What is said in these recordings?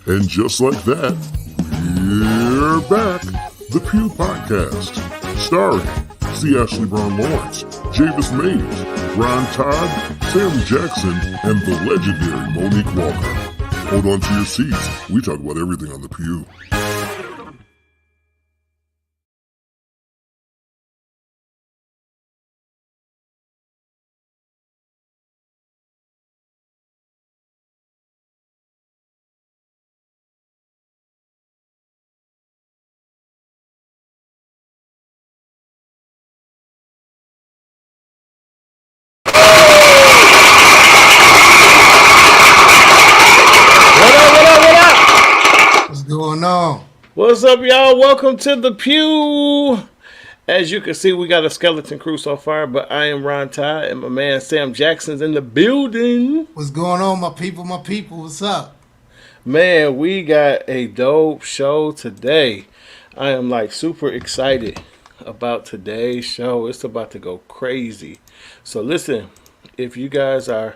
And just like that, we're back. The Pew Podcast. Starring C. Ashley Brown Lawrence, Javis Mays, Ron Todd, Sam Jackson, and the legendary Monique Walker. Hold on to your seats. We talk about everything on the Pew. What's going on? What's up, y'all? Welcome to the Pew. As you can see, we got a skeleton crew so far, but I am Ron Todd, and my man Sam Jackson's in the building. What's going on, my people? My people, what's up? Man, we got a dope show today. I am like super excited about today's show. It's about to go crazy. So listen, if you guys are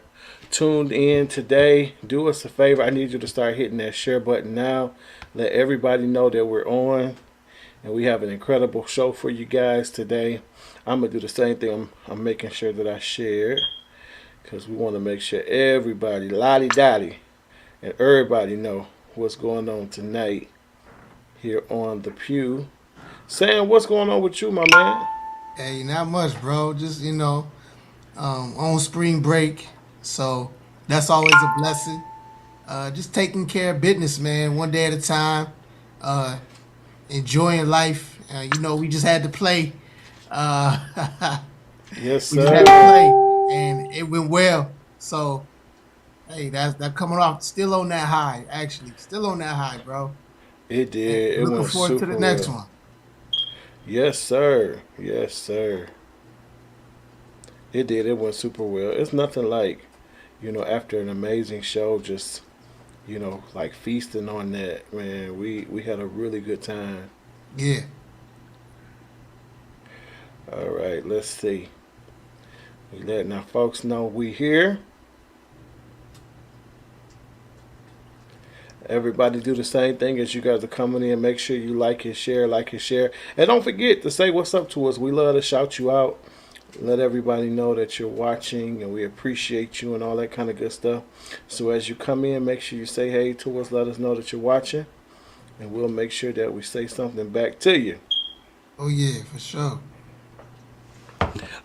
tuned in today, do us a favor. I need you to start hitting that share button now. Let everybody know that we're on and we have an incredible show for you guys today. I'm going to do the same thing. I'm making sure that I share because we want to make sure everybody, lottie-dottie, and everybody know what's going on tonight here on the Pew. Sam, what's going on with you, my man? Hey, not much, bro. Just, on spring break. So that's always a blessing. Just taking care of business, man, one day at a time. Enjoying life. We just had to play. Yes, We just had to sir. play, and it went well. So, hey, that's coming off. Still on that high, actually. Still on that high, bro. It did. It Looking went forward to super the next well. one. Yes, sir. Yes, sir. It did. It went super well. It's nothing like, after an amazing show, just, like feasting on that. Man, we had a really good time. Yeah. All right, let's see. We letting our folks know we here. Everybody do the same thing as you guys are coming in. Make sure you like and share. And don't forget to say what's up to us. We love to shout you out. Let everybody know that you're watching and we appreciate you and all that kind of good stuff. So as you come in, make sure you say hey to us. Let us know that you're watching. And we'll make sure that we say something back to you. Oh, yeah, for sure.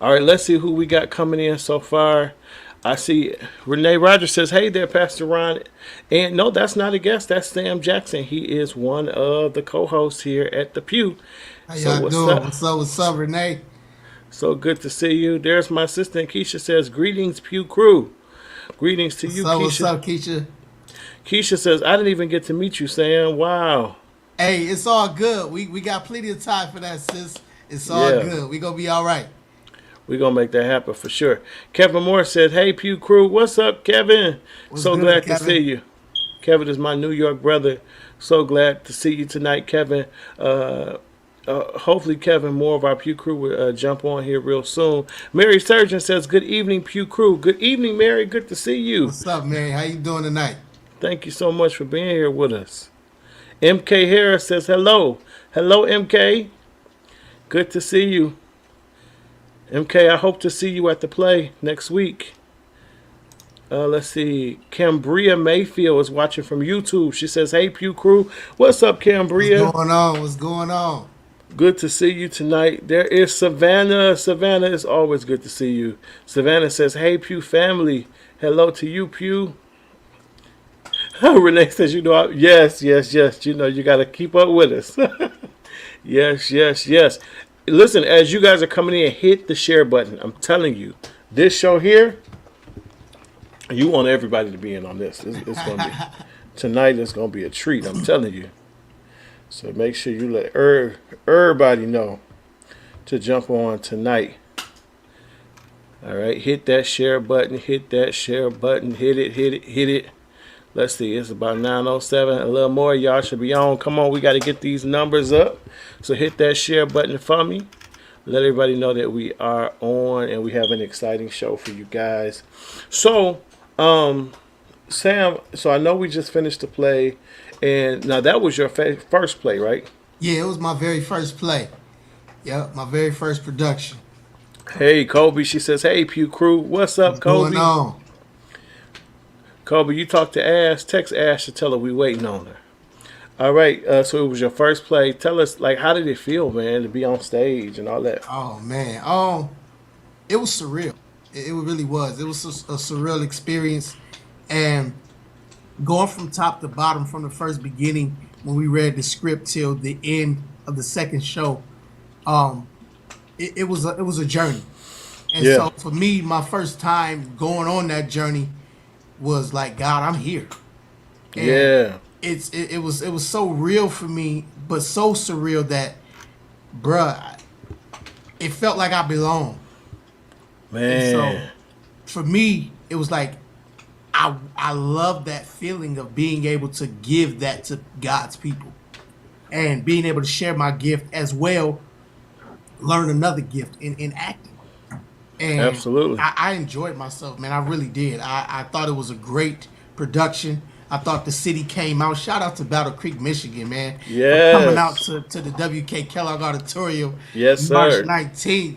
All right, let's see who we got coming in so far. I see Renee Rogers says, hey there, Pastor Ron. And no, that's not a guest. That's Sam Jackson. He is one of the co-hosts here at the Pew. How So y'all what's doing? up? What's up, Renee? So good to see you. There's my assistant, Keisha says, greetings, Pew crew. Greetings to you, What's Keisha. up, Keisha? Keisha says, I didn't even get to meet you, Sam. Wow. Hey, it's all good. We got plenty of time for that, sis. It's all Yeah. good. We gonna be all right. We're going to make that happen for sure. Kevin Moore says, hey, Pew crew. What's up, Kevin? What's So good, glad to Kevin? see you. Kevin is my New York brother. So glad to see you tonight, Kevin. Hopefully, Kevin, more of our Pew crew will jump on here real soon. Mary Surgeon says, good evening, Pew crew. Good evening, Mary. Good to see you. What's up, Mary? How you doing tonight? Thank you so much for being here with us. MK Harris says, hello. Hello, MK. Good to see you. MK, I hope to see you at the play next week. Let's see. Cambria Mayfield is watching from YouTube. She says, hey, Pew crew. What's up, Cambria? What's going on? What's going on? Good to see you tonight. There is Savannah. Savannah, it's always good to see you. Savannah says, hey, Pew family. Hello to you, Pew. Renee says, yes. You got to keep up with us. Yes. Listen, as you guys are coming in, hit the share button. I'm telling you, this show here, you want everybody to be in on this. It's going to be, tonight is going to be a treat, I'm telling you. So make sure you let everybody know to jump on tonight. All right, hit that share button, hit it. Let's see, it's about 9:07, a little more. Y'all should be on. Come on, we got to get these numbers up. So hit that share button for me. Let everybody know that we are on and we have an exciting show for you guys. So, Sam, so I know we just finished the play, and now that was your first play, right? Yeah, it was my very first play. Yep, my very first production. Hey, Kobe, she says, hey, Pew Crew, what's What's up, going Kobe? on? Kobe, you talk to Ash, text Ash to tell her we waiting on her. All right, so it was your first play. Tell us, like, how did it feel, man, to be on stage and all that? Oh man, it was surreal. It really was. It was a surreal experience, and going from top to bottom, from the first beginning when we read the script till the end of the second show, um, it was a journey. And Yeah, so for me, my first time going on that journey was like, God, I'm here, and yeah, it was so real for me, but so surreal that, bruh, it felt like I belonged. And so man. for me, it was like I love that feeling of being able to give that to God's people and being able to share my gift as well, learn another gift in acting. And Absolutely. I enjoyed myself, man. I really did. I thought it was a great production. I thought the city came out. Shout out to Battle Creek, Michigan, man, for coming out Yes. to the W.K. Kellogg Auditorium Yes, March sir. 19th.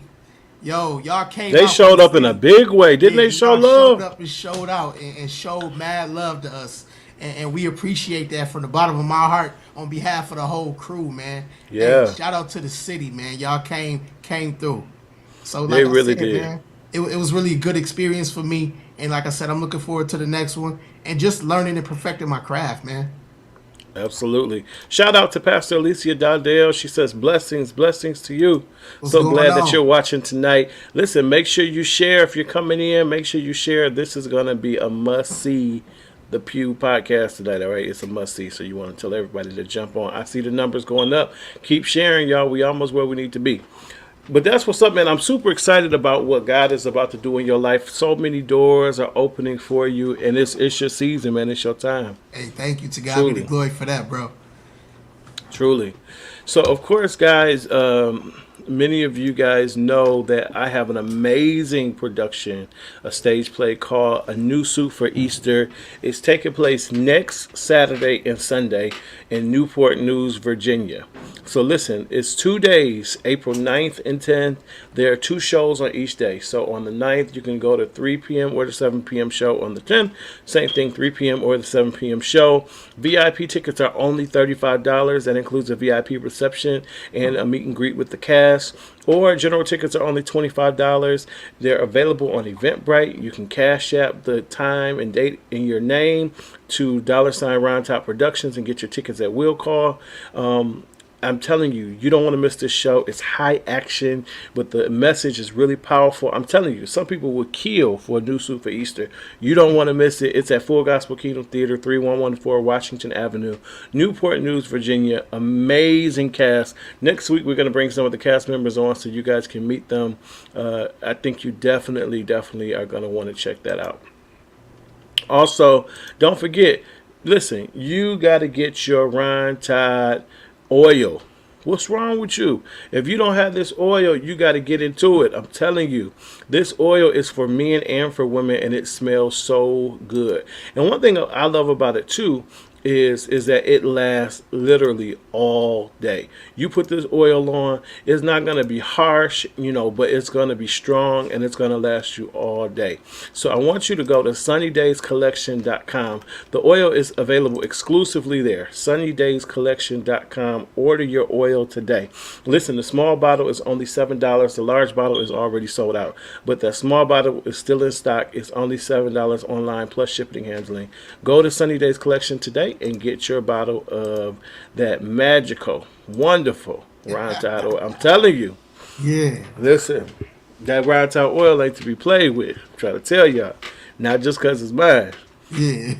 Yo, y'all came They out for showed the up in a city. big way. Didn't Yeah, they show y'all showed love? up and showed out and showed mad love to us. And we appreciate that from the bottom of my heart on behalf of the whole crew, man. Hey, Yeah, shout out to the city, man. Y'all came through. So they like I really said, did. man, it was really a good experience for me. And like I said, I'm looking forward to the next one and just learning and perfecting my craft, man. Absolutely. Shout out to Pastor Alicia Dardale. She says, blessings, blessings to you. What's So going glad that you're on? watching tonight. Listen, make sure you share if you're coming in. Make sure you share. This is going to be a must see. The Pew Podcast tonight, all right? It's a must see. So you want to tell everybody to jump on. I see the numbers going up. Keep sharing, y'all. We almost where we need to be. But that's what's up, man. I'm super excited about what God is about to do in your life. So many doors are opening for you, and it's your season, man. It's your time. Hey, thank you. To God be the Truly. glory for that, bro. Truly. So, of course, guys, many of you guys know that I have an amazing production, a stage play called A New Suit for Easter. It's taking place next Saturday and Sunday in Newport News, Virginia. So listen, it's 2 days, April 9th and 10th. There are two shows on each day. So on the 9th, you can go to 3 p.m. or the 7 p.m. show. On the 10th, same thing, 3 p.m. or the 7 p.m. show. VIP tickets are only $35. That includes a VIP reception and a meet and greet with the cast. Or general tickets are only $25. They're available on Eventbrite. You can cash app the time and date in your name to $ Round Top Productions and get your tickets at will call. I'm telling you, you don't want to miss this show. It's high action, but the message is really powerful. I'm telling you, some people would kill for a new suit for Easter. You don't want to miss it. It's at Full Gospel Kingdom Theater, 3114 Washington Avenue, Newport News, Virginia. Amazing cast. Next week, we're going to bring some of the cast members on so you guys can meet them. I think you definitely are going to want to check that out. Also, don't forget, listen, you got to get your Ron Todd oil. What's wrong with you? If you don't have this oil, you got to get into it. I'm telling you, this oil is for men and for women, and it smells so good. And one thing I love about it too is that it lasts literally all day. You put this oil on, it's not going to be harsh, but it's going to be strong and it's going to last you all day. So I want you to go to sunnydayscollection.com. The oil is available exclusively there. sunnydayscollection.com. Order your oil today. Listen, the small bottle is only $7. The large bottle is already sold out, but the small bottle is still in stock. It's only $7 online plus shipping and handling. Go to Sunny Days Collection today and get your bottle of that magical, wonderful Ron Tide oil. I'm telling you, Yeah. listen, that Ron Tide oil ain't to be played with. I'm trying to tell y'all, not just because it's mine. Yeah.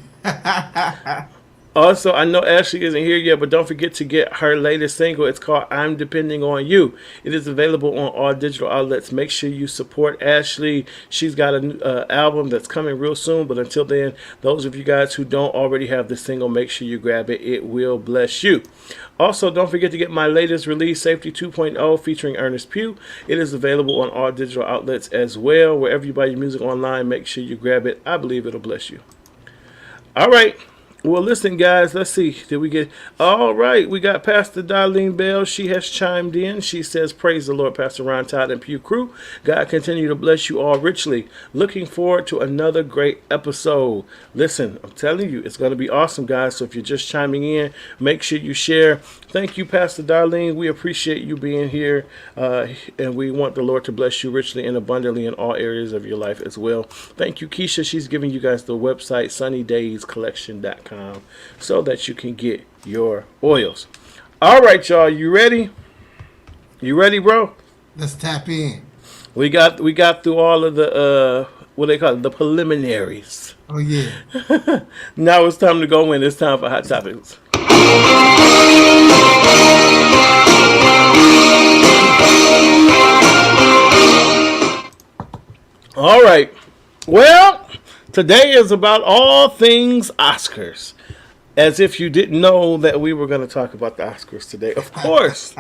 Also, I know Ashley isn't here yet, but don't forget to get her latest single. It's called I'm Depending on You. It is available on all digital outlets. Make sure you support Ashley. She's got an album that's coming real soon, but until then, those of you guys who don't already have the single, make sure you grab it. It will bless you. Also, don't forget to get my latest release, Safety 2.0, featuring Ernest Pugh. It is available on all digital outlets as well. Wherever you buy your music online, make sure you grab it. I believe it'll bless you. All right. Well, listen, guys. Let's see. Did we get? All right. We got Pastor Darlene Bell. She has chimed in. She says, "Praise the Lord, Pastor Ron Todd and Pew Crew. God continue to bless you all richly. Looking forward to another great episode." Listen, I'm telling you, it's going to be awesome, guys. So if you're just chiming in, make sure you share. Thank you, Pastor Darlene. We appreciate you being here, and we want the Lord to bless you richly and abundantly in all areas of your life as well. Thank you, Keisha. She's giving you guys the website, sunnydayscollection.com, so that you can get your oils. All right, y'all. You ready? You ready, bro? Let's tap in. We got through all of the what they call it, the preliminaries. Oh yeah. Now it's time to go in. It's time for Hot Topics. All right. Well, today is about all things Oscars. As if you didn't know that we were going to talk about the Oscars today. Of course.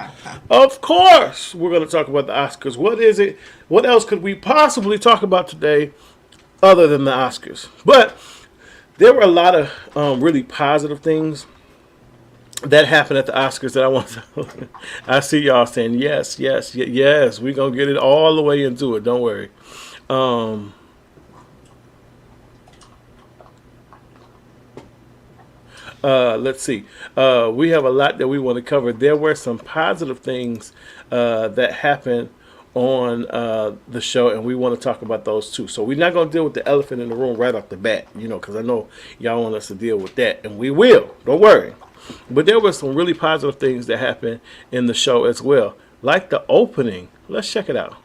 Of course, we're going to talk about the Oscars. What is it? What else could we possibly talk about today other than the Oscars? But there were a lot of really positive things that happened at the Oscars that I want to. I see y'all saying yes. We're going to get it all the way into it. Don't worry. Let's see. We have a lot that we want to cover. There were some positive things that happened on the show, and we want to talk about those too. So we're not going to deal with the elephant in the room right off the bat, because I know y'all want us to deal with that, and we will. Don't worry. But there were some really positive things that happened in the show as well, like the opening. Let's check it out.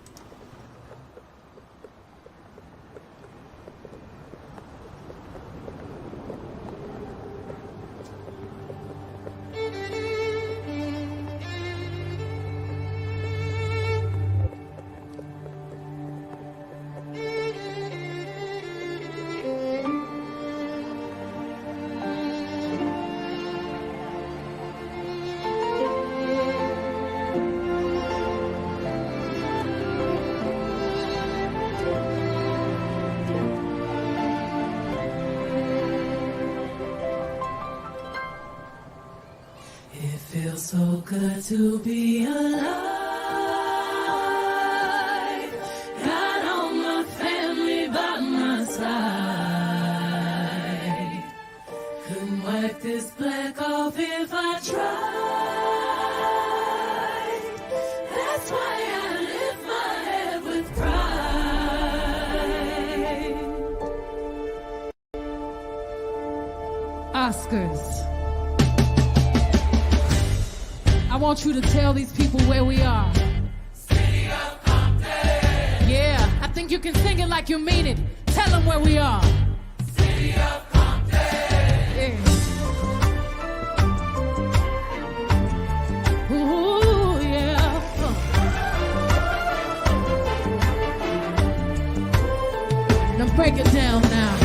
Feels so good to be alive. Got all my family by my side. Couldn't wipe this black off if I tried. That's why I lift my head with pride. Oscars. I want you to tell these people where we are. City of Compton. Yeah, I think you can sing it like you mean it. Tell them where we are. City of Compton. Yeah. Ooh, yeah. Now break it down now.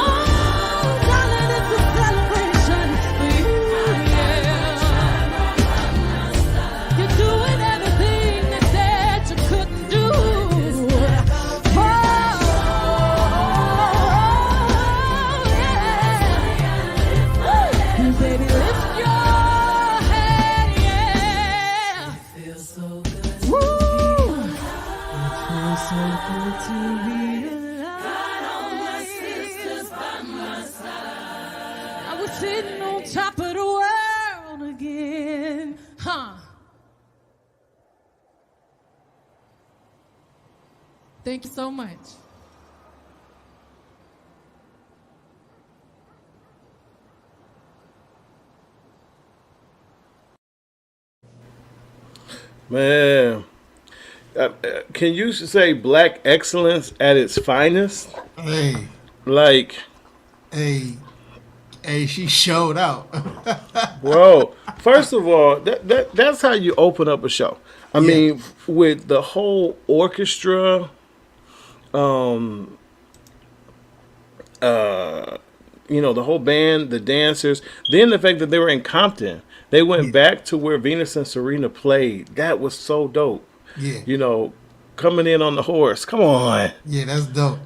Oh, darling, it's a celebration for you, yeah. You're doing everything they said you couldn't do. Oh, yeah. Baby, lift your head, yeah. Woo! Feels so good to be alive. I was sitting on top of the world again, huh? Thank you so much. Man, can you say black excellence at its finest? Hey, Like, hey, hey, she showed out. bro, first of all, that's how you open up a show. I mean, with the whole orchestra, the whole band, the dancers, then the fact that they were in Compton. They went back to where Venus and Serena played. That was so dope. Yeah. Coming in on the horse. Come on. Yeah, that's dope.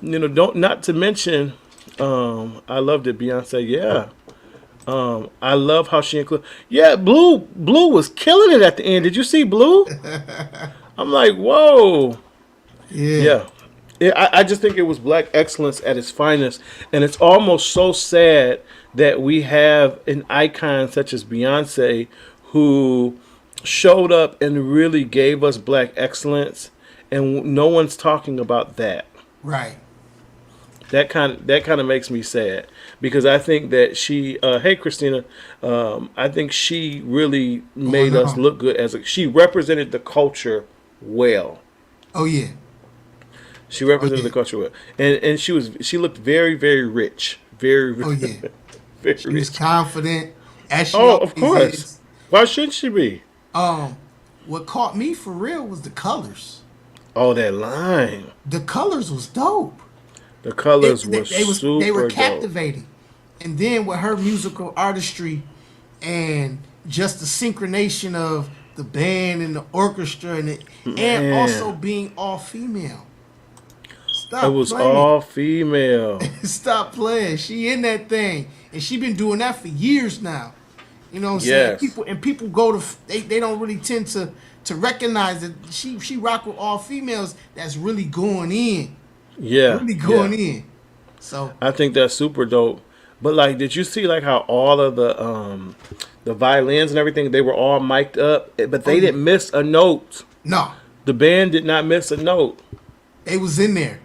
Don't not to mention, I loved it, Beyonce. Yeah. I love how she included. Yeah, Blue was killing it at the end. Did you see Blue? I'm like, whoa. Yeah. I just think it was black excellence at its finest, and it's almost so sad that we have an icon such as Beyonce who showed up and really gave us black excellence, and no one's talking about that. Right. That kind of makes me sad because I think that she, hey Christina, I think she really made us look good she represented the culture well. Oh yeah. She represented the culture well, and she looked very, very rich, very. Oh yeah. Very She was rich. confident. As she Oh, of always course. is. Why shouldn't she be? What caught me for real was the colors. Oh, that line. The colors was dope. The colors They- were they was- super They were dope. captivating. And then with her musical artistry and just the synchronization of the band and the orchestra and Man. also being all female. Stop It was playing. all female. Stop playing. She in that thing. And she been doing that for years now. You know what I'm Yes. saying? People go to they don't really tend to recognize that she rock with all females that's really going in. Yeah. Really going yeah. in. So I think that's super dope. But like, did you see like how all of the violins and everything, they were all mic'd up, but they didn't miss a note. no, The band did not miss a note. they was in there.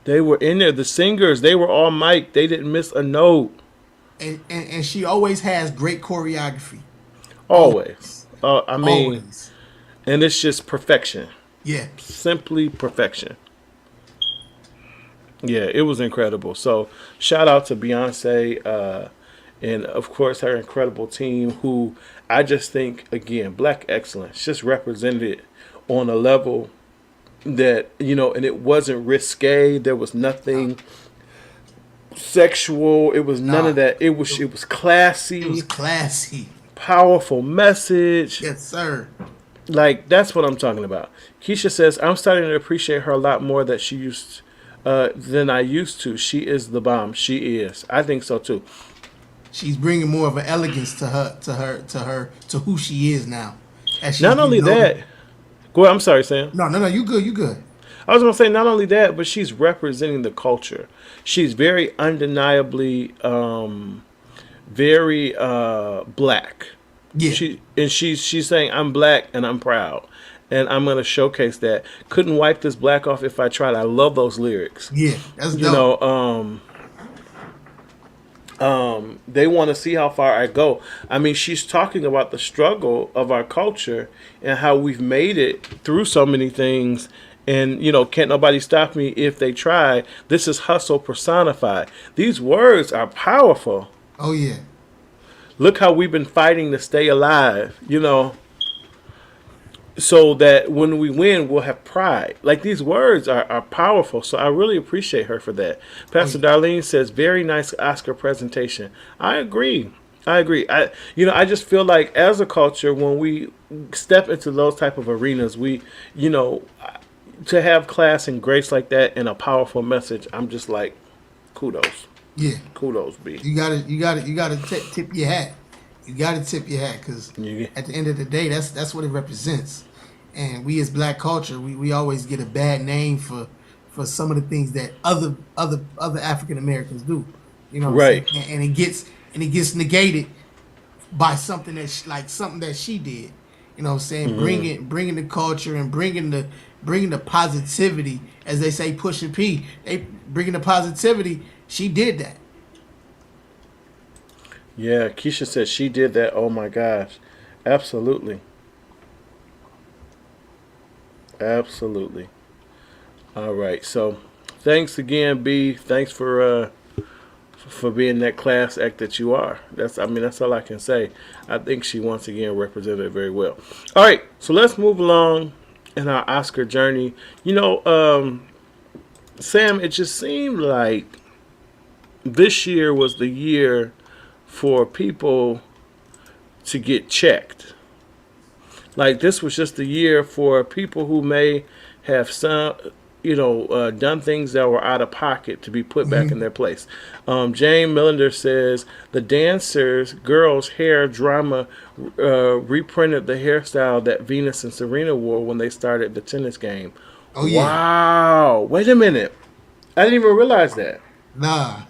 They were in there. The singers, they were all mic'd. They didn't miss a note. And she always has great choreography. Always. I mean, Always. and it's just perfection. Yeah. Simply perfection. Yeah, it was incredible. So shout out to Beyonce and of course her incredible team who I just think, again, black excellence just represented it on a level that, and it wasn't risque. There was nothing sexual. It was none of that. It was classy. It was classy. Powerful message. Yes, sir. Like, that's what I'm talking about. Keisha says, I'm starting to appreciate her a lot more than I used to. She is the bomb. She is. I think so too. She's bringing more of an elegance to who she is now. As she's Not only getting older. that, go ahead, I'm sorry, Sam. No, you good. I was gonna say not only that, but she's representing the culture. She's very undeniably very black. Yeah. She's saying I'm black and I'm proud. And I'm gonna showcase that. Couldn't wipe this black off if I tried. I love those lyrics. Yeah, that's You dope. know, they want to see how far I go. I mean, she's talking about the struggle of our culture and how we've made it through so many things. And, can't nobody stop me if they try. This is hustle personified. These words are powerful. Oh yeah. Look how we've been fighting to stay alive, so that when we win, we'll have pride. Like these words are powerful. So I really appreciate her for that. Pastor Darlene says, very nice Oscar presentation. I agree. I just feel like as a culture, when we step into those type of arenas, we, to have class and grace like that and a powerful message, I'm just like, kudos. Yeah, Kudos, B. you gotta tip your hat. You gotta tip your hat because Yeah. at the end of the day, that's what it represents. And we as Black culture, we always get a bad name for some of the things that other African Americans do. You know, what I'm Right. saying? And it gets negated by something something that she did. You know what I'm saying? Bringing the culture and bringing the positivity, as they say, pushing P. They bringing the positivity. She did that. Yeah, Keisha said she did that. Oh my gosh. Absolutely. Absolutely. All right. So thanks again, B. Thanks for being that class act that you are. That's all I can say. I think she once again represented it very well. All right, so let's move along in our Oscar journey. Sam, it just seemed like this year was the year for people to get checked. Like this was just the year for people who may have done things that were out of pocket to be put back in their place. Jane Millender says the dancers, girls' hair drama reprinted the hairstyle that Venus and Serena wore when they started the tennis game. Oh yeah. Wow! Wait a minute. I didn't even realize that. Nah.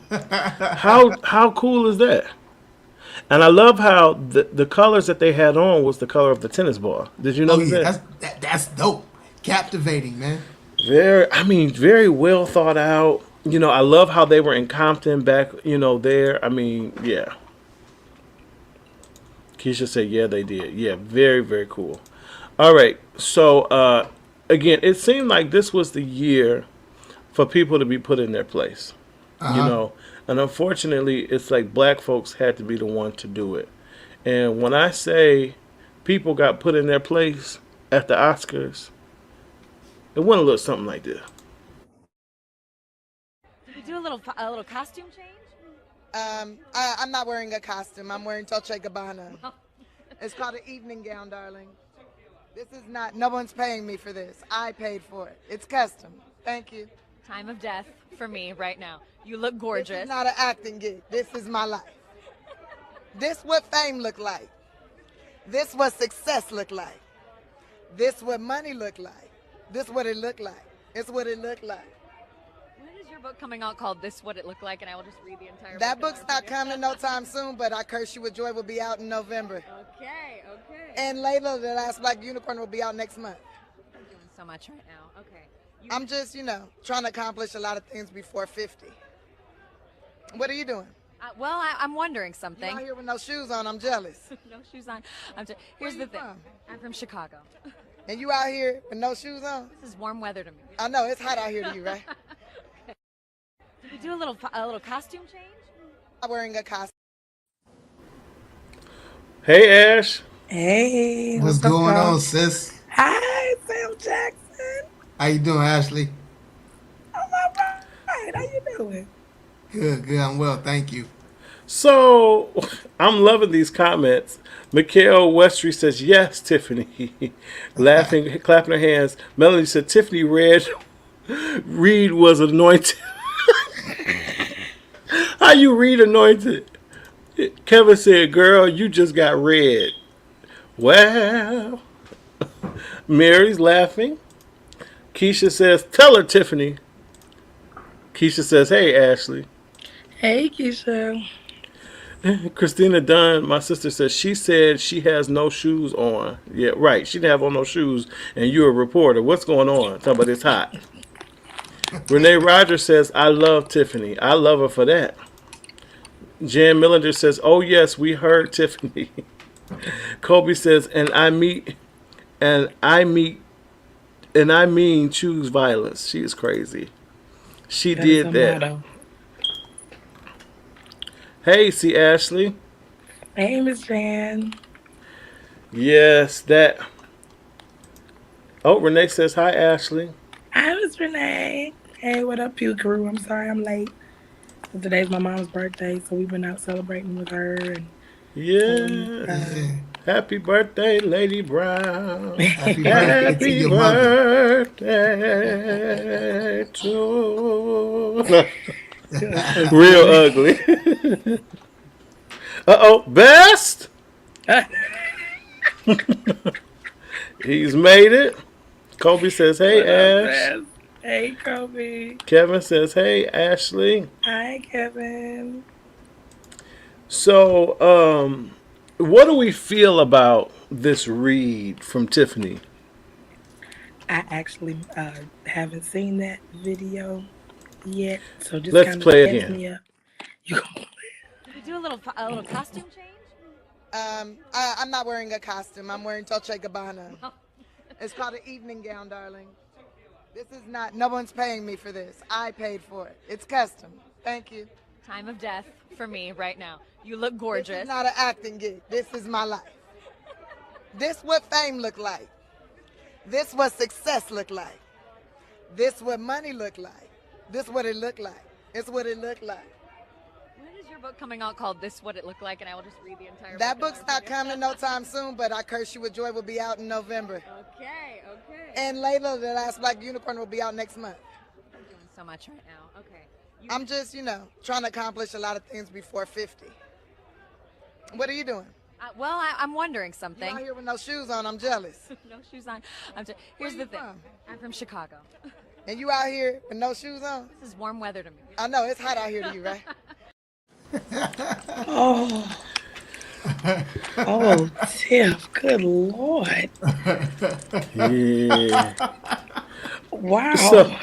How cool is that? And I love how the colors that they had on was the color of the tennis ball. Did you Oh notice yeah. that? That's dope. Captivating, man. Very well thought out. I love how they were in Compton back, there. Yeah. Keisha said, yeah, they did. Yeah, very, very cool. All right. So, again, it seemed like this was the year for people to be put in their place. And unfortunately, it's like Black folks had to be the one to do it. And when I say people got put in their place at the Oscars, it went a little something like this. Did we do a little costume change? I'm not wearing a costume. I'm wearing Dolce & Gabbana. It's called an evening gown, darling. This is not, no one's paying me for this. I paid for it. It's custom. Thank you. Time of death for me right now. You look This gorgeous. is not an acting gig. This is my life. This what fame look like. This what success look like. This what money look like. This what it look like. It's what it look like. When is your book coming out called This What It Looked Like? And I will just read the entire That book. book's not coming no time soon, but I Curse You With Joy will be out in November. Okay. And Layla, the Last Black Unicorn, will be out next month. You're doing so much right now. Okay. I'm just, trying to accomplish a lot of things before 50. What are you doing? I'm wondering You something. out here with no shoes on, I'm jealous. No shoes on. Here's Where the you thing. from? I'm from Chicago. And you out here with no shoes on? This is warm weather to me. I know, it's hot out here to you, right? Did we do a little costume change? I'm wearing a costume. Hey, Ash. Hey, What's up, going y'all? on, sis? Hi, Sam Jackson. How you doing, Ashley? I'm all right. How you doing? Good. I'm well, thank you. So, I'm loving these comments. Mikhail Westry says, yes, Tiffany. Laughing, clapping her hands. Melanie said, Tiffany Reed was anointed. How you read anointed? Kevin said, girl, you just got red. Well, Mary's laughing. Keisha says, tell her, Tiffany. Keisha says, hey, Ashley. Hey, Keisha. Christina Dunn, my sister, says she said she has no shoes on. Yeah, right. She didn't have on no shoes, and you're a reporter. What's going on? Talking about it's hot. Renee Rogers says, I love Tiffany. I love her for that. Jan Millender says, oh, yes, we heard Tiffany. Kobe says, and I mean choose violence. She is crazy. She That did is a that. motto. Hey, see Ashley. Hey, Miss Jan. Yes, that Oh, Renee says hi, Ashley. Hi, Miss Renee. Hey, what up, Pew Crew? I'm sorry I'm late. Today's my mom's birthday, so we've been out celebrating with her. And Yes. Happy birthday, Lady Brown. Happy birthday to your mother. Birthday to real ugly. Uh-oh, Best. He's made it. Kobe says, hey, What up, Ash. Beth? Hey, Kobe. Kevin says, hey, Ashley. Hi, Kevin. So, what do we feel about this read from Tiffany? I actually haven't seen that video yet, so just Let's kind of play it catch again. me up. You gonna play Did we do a little costume change? I'm not wearing a costume. I'm wearing Dolce & Gabbana. It's called an evening gown, darling. This is not, no one's paying me for this. I paid for it. It's custom. Thank you. Time of death for me right now. You look This gorgeous. is not an acting gig. This is my life. This what fame look like. This what success look like. This what money look like. This what it look like. It's what it look like. When is your book coming out called This What It Looked Like? And I will just read the entire That book. book's not coming no time soon, but I Curse You With Joy will be out in November. Okay. And Layla, the Last Black Unicorn, will be out next month. You're doing so much right now. Okay. I'm just, trying to accomplish a lot of things before 50. What are you doing? Well, I'm wondering You something. out here with no shoes on, I'm jealous. No shoes on. Here's Where the you thing. from? I'm from Chicago. And you out here with no shoes on? This is warm weather to me. I know, it's hot out here to you, right? Oh. Oh, Tiff, good Lord. Yeah. Wow. So,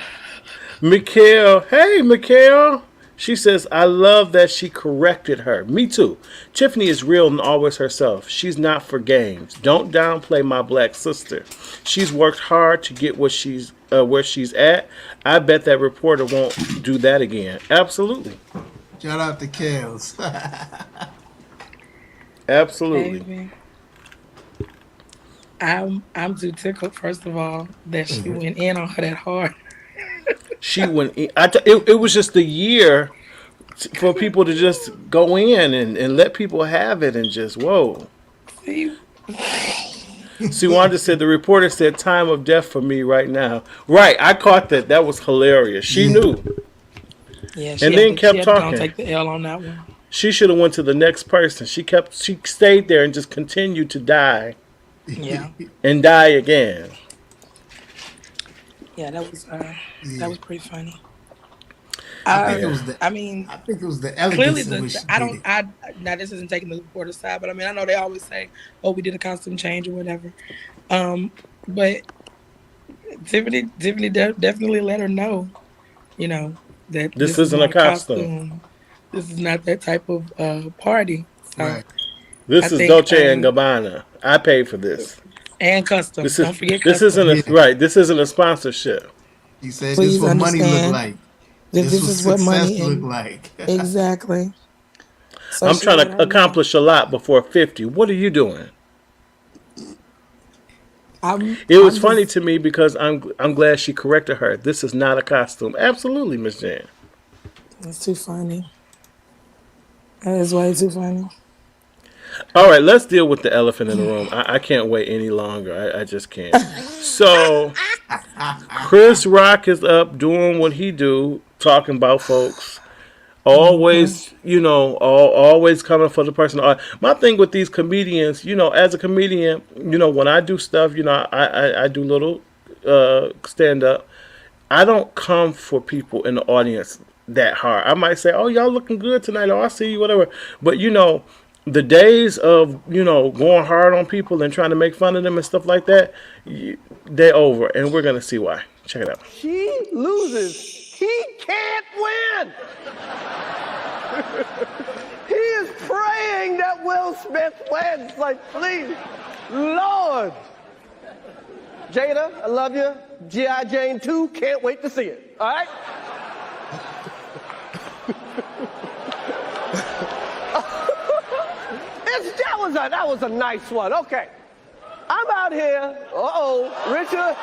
Mikhail, hey, Mikhail. She says, I love that she corrected her. Me too. Tiffany is real and always herself. She's not for games. Don't downplay my black sister. She's worked hard to get where she's at. I bet that reporter won't do that again. Absolutely. Shout out to Kels. Absolutely. Baby. I'm too tickled, first of all, that she went in on her that hard. She went in. It was just a year for people to just go in and let people have it and just, whoa. See? See, Wanda said, the reporter said, time of death for me right now. Right, I caught that. That was hilarious. She knew. Yeah, And then kept she talking. Don't take the L on that one. She should have went to the next person. She stayed there and just continued to die Yeah. and die again. Yeah, that was pretty funny. I think it was I mean, I think it was the clearly, elegance in which she did it. now this isn't taking the reporter's side, but I mean, I know they always say, "Oh, we did a costume change or whatever," but Tiffany definitely let her know, that This is isn't not a costume. This is not that type of party. So, Right. This I is think, Dolce and Gabbana. I paid for this. And custom. This Don't forget this custom. isn't right. This isn't a sponsorship. He said Please this is what money understand look like. This This is what what success money look and like. exactly. So I'm she trying let to her know. accomplish a lot before 50. What are you doing? I'm It was just- funny to me because I'm glad she corrected her. This is not a costume. Absolutely, Miss Jan. It's too funny. That is way too funny. All right, let's deal with the elephant in the room. I can't wait any longer. I just can't. So, Chris Rock is up doing what he do, talking about folks. Always, always coming for the person. My thing with these comedians, as a comedian, when I do stuff, I do little stand up. I don't come for people in the audience that hard. I might say, "Oh, y'all looking good tonight," or "I see you," whatever. But the days of going hard on people and trying to make fun of them and stuff like that, they're over, and we're gonna see why. Check it out. He loses. He can't win. He is praying that Will Smith wins. Like, please, Lord. Jada, I love you. G.I. Jane 2, can't wait to see it. All right? that was a nice one. Okay. I'm out here. Richard.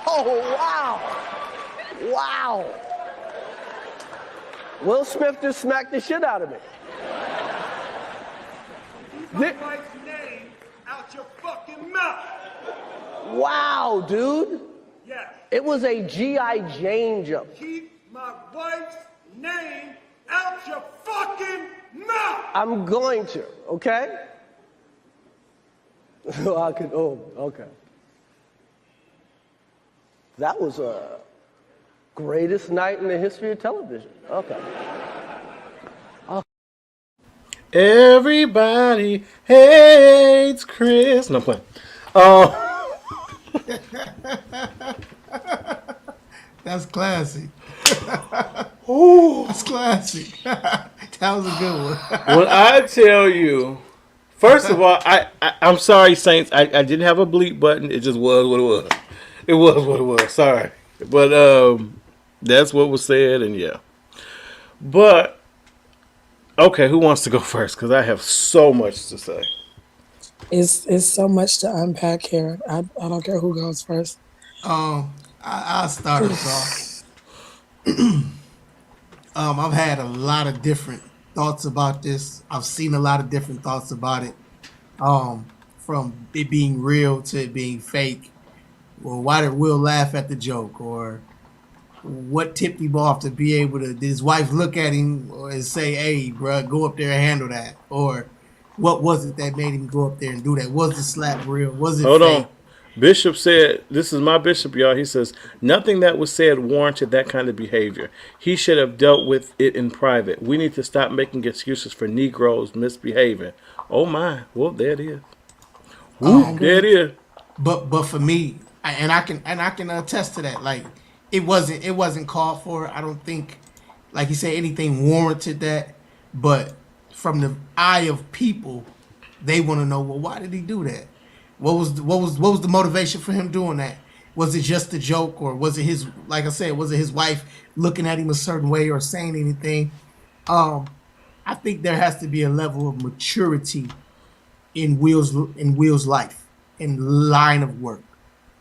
Oh, wow. Wow. Will Smith just smacked the shit out of me. My wife's name out your fucking mouth. Wow, dude. Yes. It was a G.I. Jane jump. Keep my wife's name out your fucking mouth. I'm going to, okay? Okay. That was a greatest night in the history of television. Okay. Everybody hates Chris. No, I'm playing. That's classic. That's classic. That was a good one. When I tell you, first of all, I'm sorry, Saints. I didn't have a bleep button. It just was what it was. It was what it was. Sorry. But that's what was said, and yeah. But, okay, who wants to go first? Because I have so much to say. It's so much to unpack here. I don't care who goes first. I'll start us off. I've had a lot of different thoughts about this. I've seen a lot of different thoughts about it. From it being real to it being fake. Well, why did Will laugh at the joke? Or what tipped him off to be able to, did his wife look at him and say, hey, bro, go up there and handle that? Or what was it that made him go up there and do that? Was the slap real? Was it Hold fake? on. Bishop said, this is my bishop, y'all. He says, nothing that was said warranted that kind of behavior. He should have dealt with it in private. We need to stop making excuses for Negroes misbehaving. Oh, my. Well, there it is. Woo, there it is. But for me, I can attest to that. Like, it wasn't called for. I don't think, like you said, anything warranted that. But from the eye of people, they want to know, well, why did he do that? What was the motivation for him doing that? Was it just a joke, or was it his, like I said, was it his wife looking at him a certain way or saying anything? I think there has to be a level of maturity in Will's life, in line of work.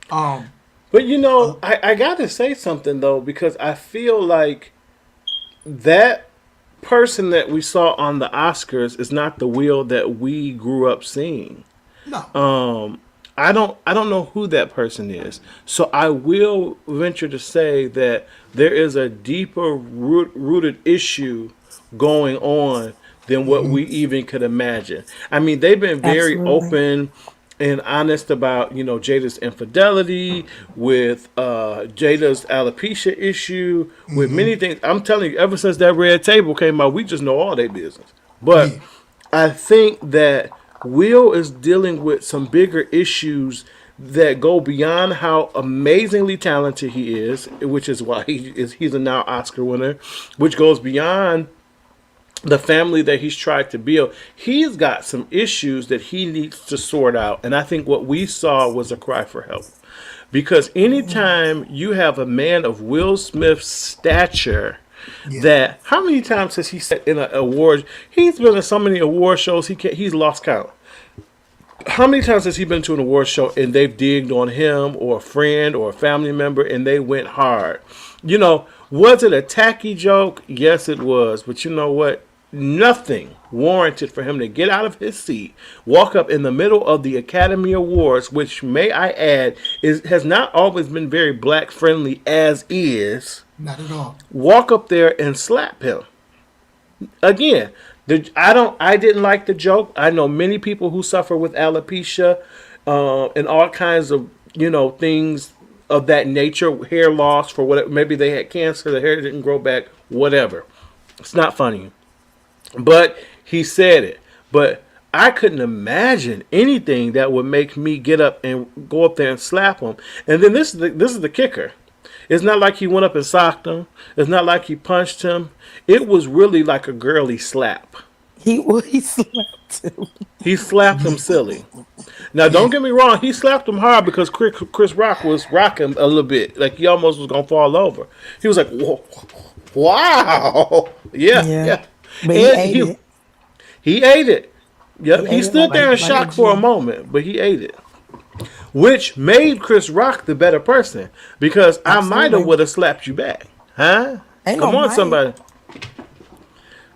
But you know, I got to say something though, because I feel like that person that we saw on the Oscars is not the Will that we grew up seeing. No. I don't know who that person is. So I will venture to say that there is a deeper rooted issue going on than what we even could imagine. I mean, they've been very open and honest about, you know, Jada's infidelity, with Jada's alopecia issue, with many things. I'm telling you, ever since that Red Table came out, we just know all their business. But I think that Will is dealing with some bigger issues that go beyond how amazingly talented he is, which is why he's a now Oscar winner, which goes beyond the family that he's tried to build. He's got some issues that he needs to sort out. And I think what we saw was a cry for help. Because anytime you have a man of Will Smith's stature, that, how many times has he sat in an award? He's been in so many award shows, he's lost count. How many times has he been to an award show and they've digged on him or a friend or a family member and they went hard? You know, was it a tacky joke? Yes, it was. But you know what? Nothing warranted for him to get out of his seat, walk up in the middle of the Academy Awards, which, may I add, has not always been very black friendly as is. Not at all. Walk up there and slap him. Again, I didn't like the joke. I know many people who suffer with alopecia and all kinds of, you know, things of that nature, hair loss for whatever. Maybe they had cancer, the hair didn't grow back, whatever. It's not funny. But he said it. But I couldn't imagine anything that would make me get up and go up there and slap him. And then this is the kicker. It's not like he went up and socked him. It's not like he punched him. It was really like a girly slap. He slapped him. He slapped him silly. Now, don't get me wrong. He slapped him hard because Chris Rock was rocking a little bit. Like, he almost was going to fall over. He was like, whoa, wow. Yeah. But he ate it. He ate it. Yep, He he ate it stood there in like a shock for a G. moment, but he ate it, which made Chris Rock the better person because I might have Absolutely. would have slapped you back, huh? Ain't no Come on, might. somebody.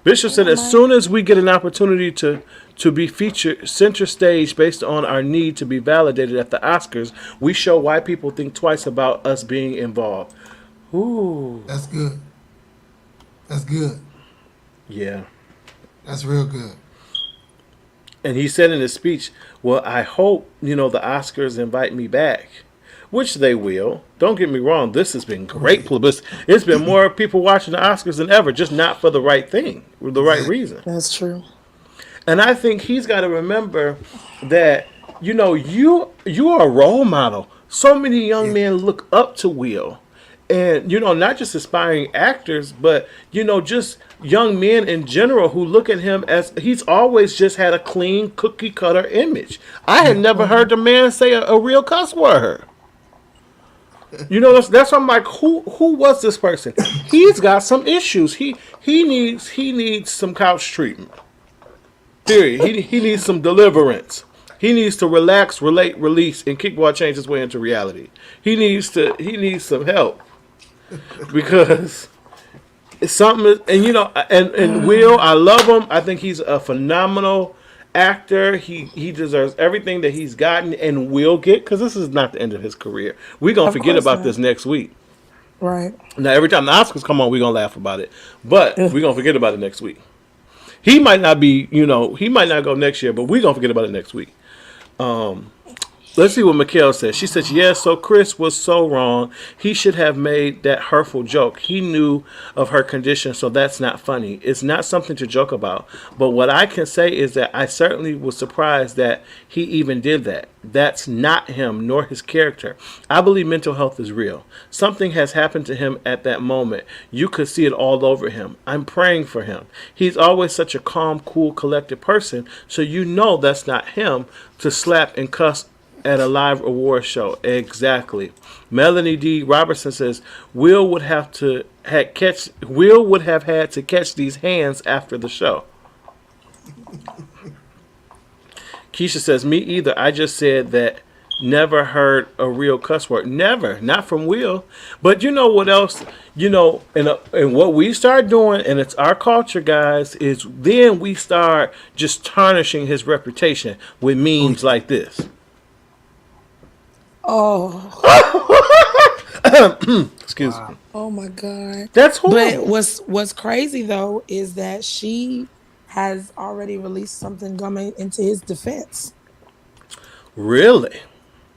Bishop Ain't said, no as might. soon as we get an opportunity to be featured center stage based on our need to be validated at the Oscars, we show why people think twice about us being involved. Ooh, That's good. That's good. yeah. That's real good. And he said in his speech, well, I hope, the Oscars invite me back, which they will. Don't get me wrong. This has been great publicity. It's been more people watching the Oscars than ever, just not for the right thing, for the right Exactly. reason. That's true. And I think he's got to remember that, you are a role model. So many young Yeah. men look up to Will. And, not just aspiring actors, but, just young men in general who look at him as he's always just had a clean cookie cutter image. I had never heard the man say a real cuss word. That's why I'm like, who was this person? He's got some issues. He needs some couch treatment. Period. He needs some deliverance. He needs to relax, relate, release, and kickball change his way into reality. He needs some help because it's something. And Will, I love him. I think he's a phenomenal actor. He deserves everything that he's gotten and will get because this is not the end of his career. We're gonna Of forget course about not. this next week. Right. Now, every time the Oscars come on, we're gonna laugh about it, but Ugh. we're gonna forget about it next week. He might not be, he might not go next year, but we're gonna forget about it next week. Let's see what Mikhail says. She says, yes, so Chris was so wrong. He should have made that hurtful joke. He knew of her condition, so that's not funny. It's not something to joke about. But what I can say is that I certainly was surprised that he even did that. That's not him, nor his character. I believe mental health is real. Something has happened to him at that moment. You could see it all over him. I'm praying for him. He's always such a calm, cool, collected person, so that's not him to slap and cuss at a live award show. Exactly. Melanie D. Robertson says Will would have had to catch these hands after the show. Keisha says, me either. I just said that never heard a real cuss word. Never. Not from Will. But you know what else? And what we start doing, and it's our culture, guys, is then we start just tarnishing his reputation with memes like this. Oh. Excuse me. Oh my God. That's But horrible. what's crazy though is that she has already released something coming into his defense. Really?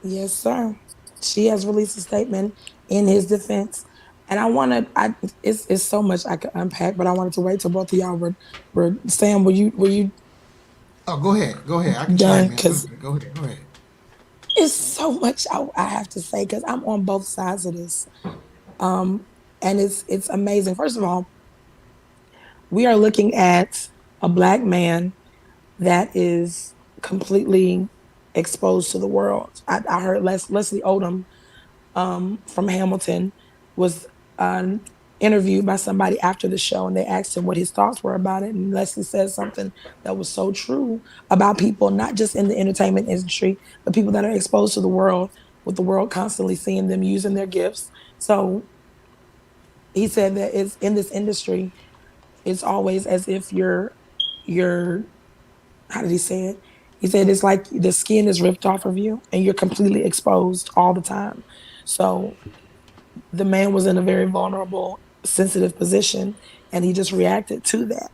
Yes, sir. She has released a statement in his defense. And it's so much I could unpack, but I wanted to wait till both of y'all were Sam, were you Oh, go ahead. Go ahead. I can done? chime in. Because Go ahead. Go ahead. it's so much I have to say because I'm on both sides of this. Um, and it's amazing. First of all, we are looking at a black man that is completely exposed to the world. I heard Leslie Odom from Hamilton was interviewed by somebody after the show, and they asked him what his thoughts were about it. And Leslie said something that was so true about people, not just in the entertainment industry, but people that are exposed to the world, with the world constantly seeing them using their gifts. So he said that it's in this industry, it's always as if you're how did he say it? He said it's like the skin is ripped off of you and you're completely exposed all the time. So the man was in a very vulnerable, sensitive position, and he just reacted to that,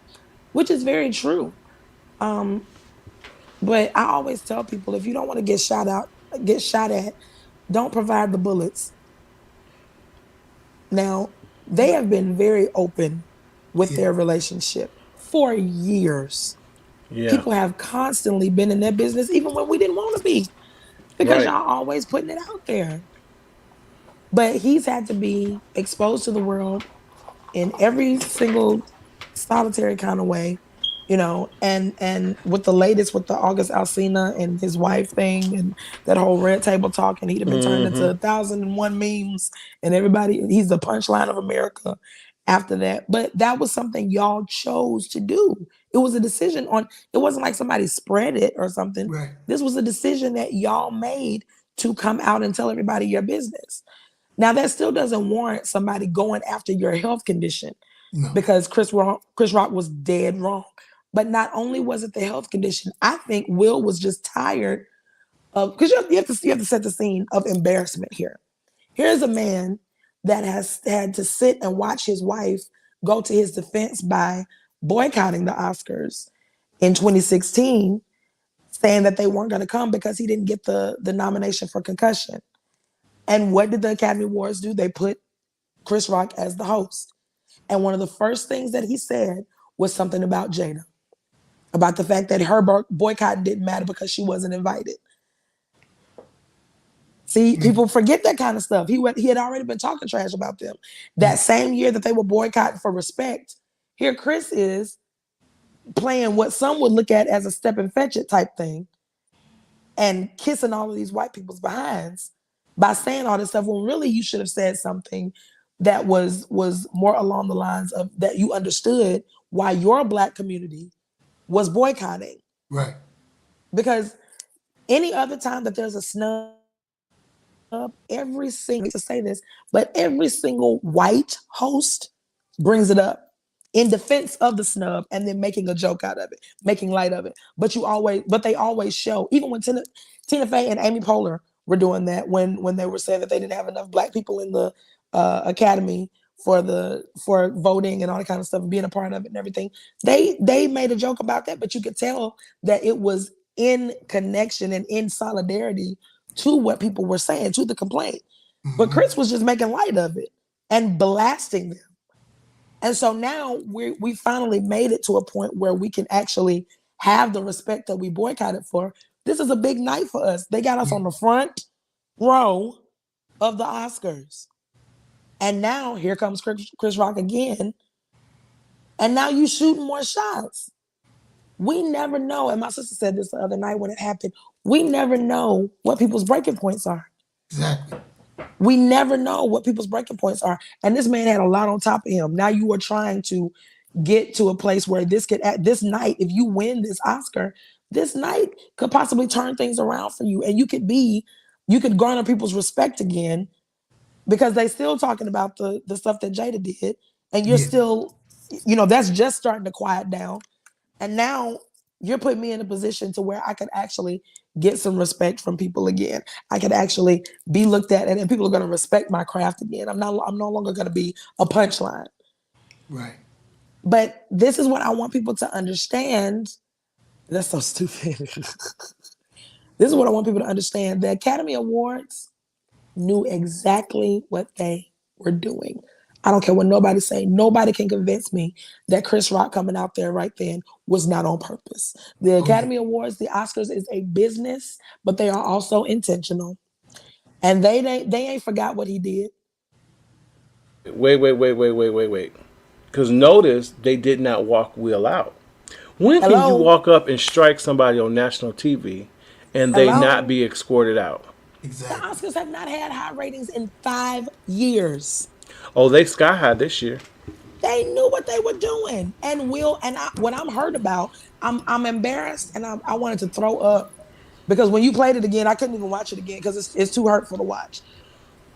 which is very true. Um, but I always tell people if you don't want to get shot at, don't provide the bullets. Now, they have been very open with Yeah. their relationship for years. Yeah. People have constantly been in their business, even when we didn't want to be, because Right. y'all always putting it out there. But he's had to be exposed to the world in every single solitary kind of way, and with the latest with the August Alsina and his wife thing and that whole red table talk, and he'd have been turned into Mm-hmm. 1,001 memes, and everybody, he's the punchline of America. after that. But that was something y'all chose to do. It was a decision on, it wasn't like somebody spread it or something. Right. This was a decision that y'all made to come out and tell everybody your business. Now, that still doesn't warrant somebody going after your health condition No. because Chris Rock was dead wrong. But not only was it the health condition, I think Will was just tired of, because you have to set the scene of embarrassment here. Here's a man that has had to sit and watch his wife go to his defense by boycotting the Oscars in 2016, saying that they weren't going to come because he didn't get the nomination for concussion. And what did the Academy Awards do? They put Chris Rock as the host. And one of the first things that he said was something about Jada, about the fact that her boycott didn't matter because she wasn't invited. See, people forget that kind of stuff. He had already been talking trash about them. That same year that they were boycotting for respect, here Chris is playing what some would look at as a step and fetch it type thing and kissing all of these white people's behinds by saying all this stuff when really you should have said something that was more along the lines of that you understood why your Black community was boycotting. Right. Because any other time that there's a snub, every single white host brings it up in defense of the snub and then making a joke out of it, making light of it. But they always show, even when Tina Fey and Amy Poehler were doing that, when they were saying that they didn't have enough Black people in the Academy for voting and all that kind of stuff and being a part of it and everything, they made a joke about that, but you could tell that it was in connection and in solidarity to what people were saying, to the complaint. But Chris was just making light of it and blasting them. And so now we finally made it to a point where we can actually have the respect that we boycotted for. This is a big night for us. They got us on the front row of the Oscars. And now here comes Chris Rock again. And now you shooting more shots. We never know. And my sister said this the other night when it happened. We never know what people's breaking points are. Exactly. We never know what people's breaking points are. And this man had a lot on top of him. Now you are trying to get to a place where this night, if you win this Oscar, this night could possibly turn things around for you. And you could garner people's respect again because they still talking about the stuff that Jada did. And you're still, that's just starting to quiet down. And now you're putting me in a position to where I could actually get some respect from people again. I could actually be looked at and people are going to respect my craft again. I'm no longer going to be a punchline. Right. But this is what I want people to understand. That's so stupid. This is what I want people to understand. The Academy Awards knew exactly what they were doing. I don't care what nobody's saying. Nobody can convince me that Chris Rock coming out there right then was not on purpose. The Academy Awards, the Oscars is a business, but they are also intentional. And they ain't forgot what he did. Wait. Because notice they did not walk Will out. When can you walk up and strike somebody on national TV and they not be escorted out? Exactly. The Oscars have not had high ratings in 5 years. Oh, they sky high this year. They knew what they were doing. And when I'm heard about, I'm embarrassed and I wanted to throw up because when you played it again, I couldn't even watch it again because it's too hurtful to watch.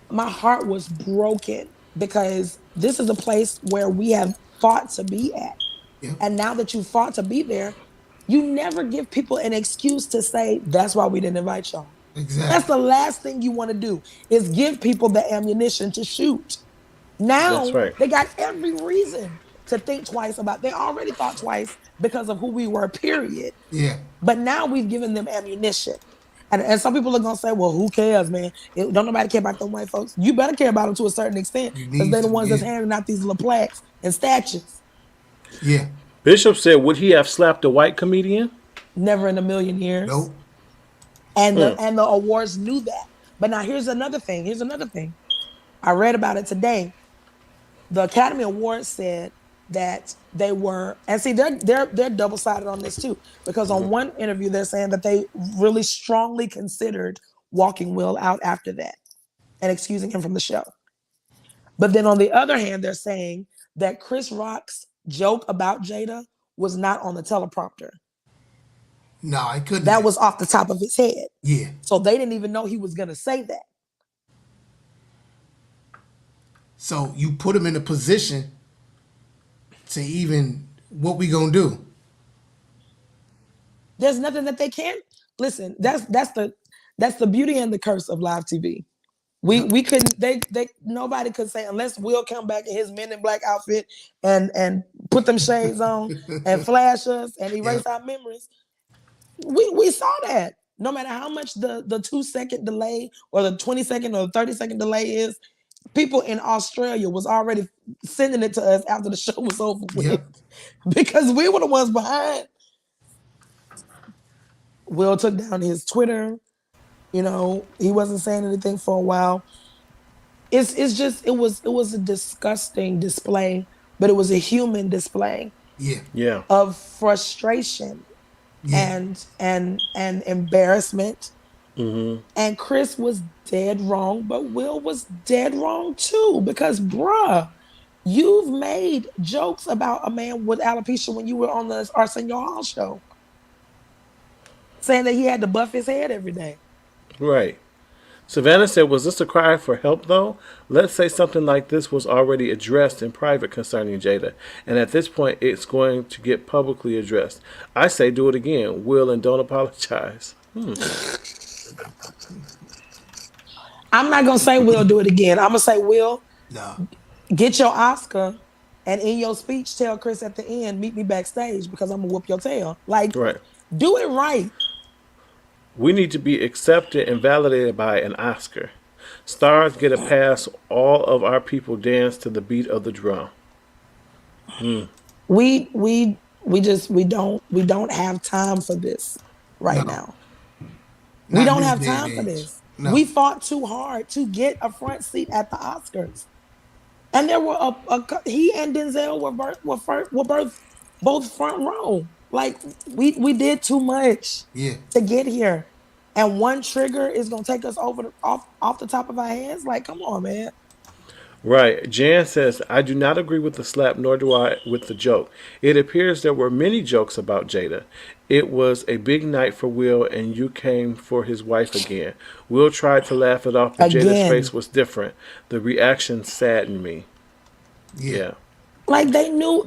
My heart was broken because this is a place where we have fought to be at. Yeah. And now that you fought to be there, you never give people an excuse to say, that's why we didn't invite y'all. Exactly. That's the last thing you want to do is give people the ammunition to shoot. Now they got every reason to think twice about. They already thought twice because of who we were, period. Yeah. But now we've given them ammunition. And some people are going to say, well, who cares, man? Don't nobody care about them white folks. You better care about them to a certain extent because they're the ones that's handing out these little plaques and statues. Yeah. Bishop said, would he have slapped a white comedian? Never in a million years. Nope. And the awards knew that. But now here's another thing. I read about it today. The Academy Awards said that they were, and see, they're double-sided on this too, because on one interview they're saying that they really strongly considered walking Will out after that and excusing him from the show. But then on the other hand, they're saying that Chris Rock's joke about Jada was not on the teleprompter. No, I couldn't. That was off the top of his head. Yeah. So they didn't even know he was gonna say that. So you put him in a position to even what we gonna do? There's nothing that they can't listen. That's the beauty and the curse of live TV. We couldn't they nobody could say unless Will come back in his Men in Black outfit and put them shades on and flash us and erase our memories. We saw that. No matter how much the 2-second delay or the 20-second or the 30-second delay is, people in Australia was already sending it to us after the show was over with because we were the ones behind. Will took down his Twitter. You know, he wasn't saying anything for a while. It was a disgusting display, but it was a human display Yeah. of frustration and embarrassment. And Chris was dead wrong, but Will was dead wrong too. Because bruh, you've made jokes about a man with alopecia when you were on the Arsenio Hall show. Saying that he had to buff his head every day. Right. Savannah said, was this a cry for help, though? Let's say something like this was already addressed in private concerning Jada, and at this point, it's going to get publicly addressed. I say do it again, Will, and don't apologize. I'm not going to say Will do it again. I'm going to say, Will, get your Oscar, and in your speech, tell Chris at the end, meet me backstage because I'm going to whoop your tail. Like, do it right. We need to be accepted and validated by an Oscar. Stars get a pass. All of our people dance to the beat of the drum. We don't have time for this right now. We don't have time for this. No. We fought too hard to get a front seat at the Oscars, and there were he and Denzel were both front row. Like we did too much to get here, and one trigger is gonna take us off the top of our heads. Like, come on, man. Right. Jan says, I do not agree with the slap, nor do I with the joke. It appears there were many jokes about Jada. It was a big night for Will, and you came for his wife again. Will tried to laugh it off, but Jada's face was different. The reaction saddened me. Yeah. Like they knew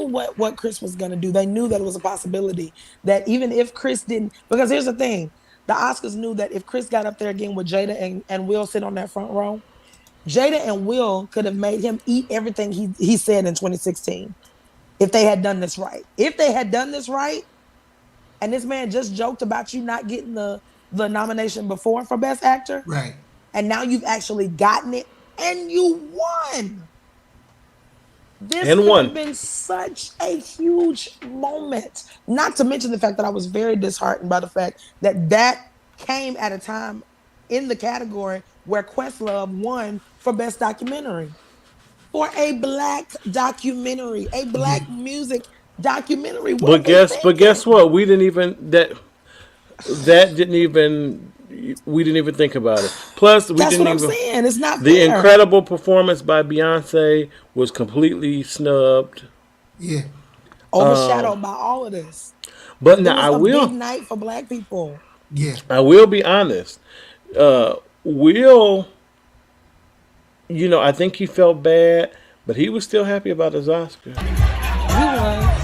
what Chris was gonna do. They knew that it was a possibility that even if Chris didn't, because here's the thing, the Oscars knew that if Chris got up there again with Jada and Will sit on that front row, Jada and Will could have made him eat everything he said in 2016 if they had done this right. If they had done this right, and this man just joked about you not getting the nomination before for Best Actor, right? And now you've actually gotten it and you won. This could have been such a huge moment. Not to mention the fact that I was very disheartened by the fact that came at a time in the category where Questlove won for Best Documentary. For a Black documentary, a Black music documentary. But guess what? We didn't even we didn't even think about it. Plus, that's what I'm saying. It's not the fair. incredible performance by Beyonce was completely snubbed. Yeah, overshadowed by all of this. But now I will. Big night for Black people. Yeah, I will be honest. Will, I think he felt bad, but he was still happy about his Oscar. He was.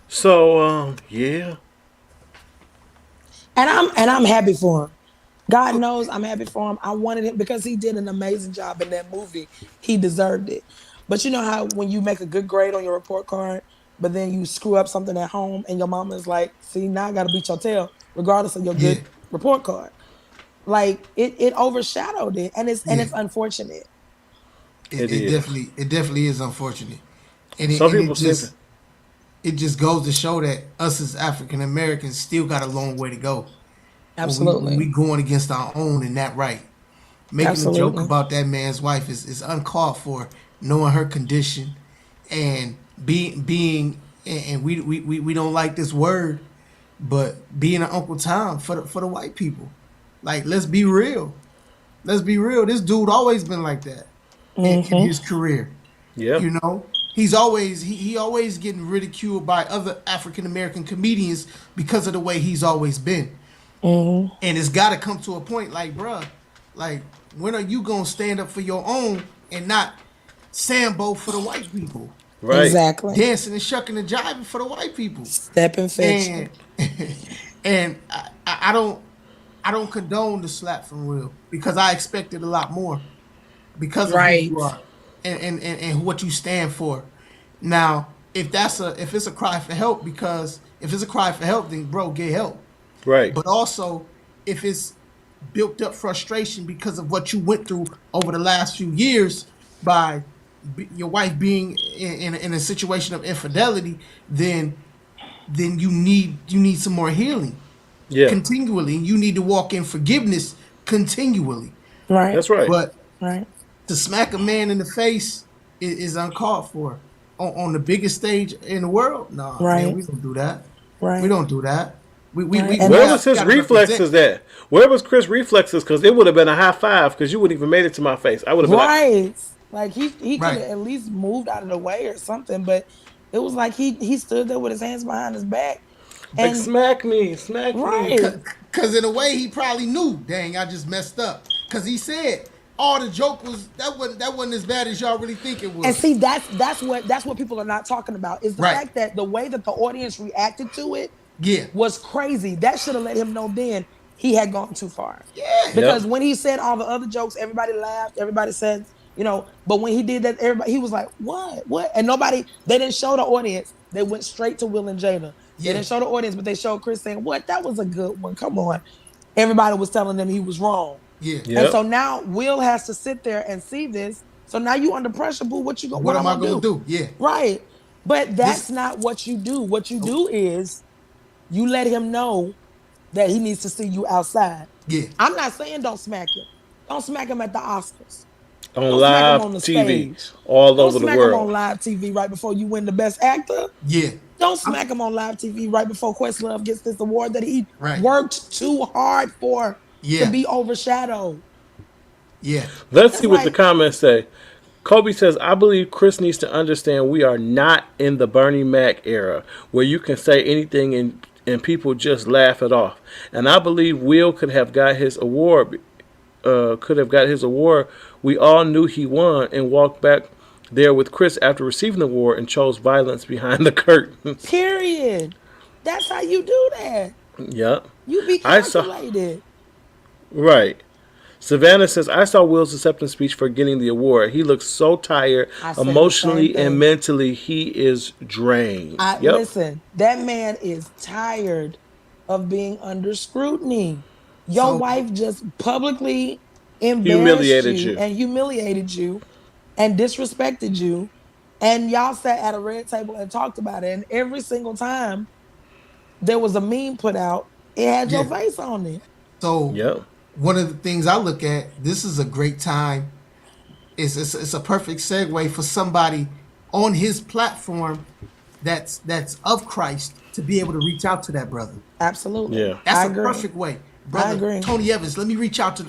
So, yeah. And I'm happy for him. God knows I'm happy for him. I wanted him because he did an amazing job in that movie. He deserved it. But you know how when you make a good grade on your report card, but then you screw up something at home and your mama is like, see, now I got to beat your tail, regardless of your good report card. Like it overshadowed it, and it's unfortunate. It definitely is unfortunate. And some people it just goes to show that us as African Americans still got a long way to go. Absolutely. We going against our own in that right. Making a joke Absolutely. about that man's wife is uncalled for, knowing her condition and being and we don't like this word, but being an Uncle Tom for the white people. Like, let's be real. Let's be real. This dude always been like that in his career. Yeah. You know, he's always he always getting ridiculed by other African American comedians because of the way he's always been. And it's got to come to a point like, bruh, like, when are you gonna stand up for your own and not Sambo for the white people? Right. Exactly. Dancing and shucking and jiving for the white people. Step and fetch. And I don't condone the slap from Will, because I expected a lot more because of who you are and what you stand for. Now, if it's a cry for help, because if it's a cry for help, then bro, get help. Right. But also, if it's built up frustration because of what you went through over the last few years by your wife being in a situation of infidelity, then you need some more healing. Yeah. Continually. You need to walk in forgiveness continually. Right. That's right. But Right. to smack a man in the face is uncalled for. On the biggest stage in the world? No, Right. man, we don't do that. Right. We don't do that. We And Where that's was his reflexes at? Where was Chris' reflexes? Because it would have been a high five, because you wouldn't even made it to my face. I would have been like, Right. Like he could Right. have at least moved out of the way or something, but it was like he stood there with his hands behind his back. like, smack me. Right. Because in a way, he probably knew, dang, I just messed up. Because he said all the joke was that wasn't as bad as y'all really think it was. And see, that's what people are not talking about, is the Right. fact that the way that the audience reacted to it Yeah. was crazy. That should have let him know then he had gone too far. Yeah. Because Yep. when he said all the other jokes, everybody laughed, everybody said, but when he did that, everybody, he was like, what? And they didn't show the audience. They went straight to Will and Jada. They Yeah. didn't show the audience, but they showed Chris saying, what? That was a good one. Come on. Everybody was telling them he was wrong. Yeah. Yep. And so now Will has to sit there and see this. So now you under pressure, boo. What What am I gonna do? Yeah. Right. But that's not what you do. What you do is you let him know that he needs to see you outside. Yeah. I'm not saying don't smack him. Don't smack him at the Oscars. on Don't smack live him on the TV stage. all Don't over the smack him on world. live TV right before you win the best actor. Yeah. Don't smack him on live TV right before Questlove gets this award that he Right. worked too hard for Yeah. to be overshadowed. Yeah. Let's see what the like- comments say. Kobe says, I believe Chris needs to understand we are not in the Bernie Mac era where you can say anything and people just laugh it off. And I believe Will could have got his award. We all knew he won and walked back there with Chris after receiving the award and chose violence behind the curtain. Period. That's how you do that. Yep. You be I saw- calculated. Right. Savannah says, I saw Will's acceptance speech for getting the award. He looks so tired, I said the emotionally same thing. and mentally. He is drained. Yep. Listen, that man is tired of being under scrutiny. Your So- wife just publicly embarrassed Humiliated you. and humiliated you and disrespected you. And y'all sat at a red table and talked about it. And every single time there was a meme put out, it had your Yeah. face on it. So Yep. one of the things I look at, this is a great time. It's a perfect segue for somebody on his platform that's of Christ to be able to reach out to that brother. Absolutely. Yeah. That's I a agree. perfect way. Brother agree. Tony Evans, let me reach out to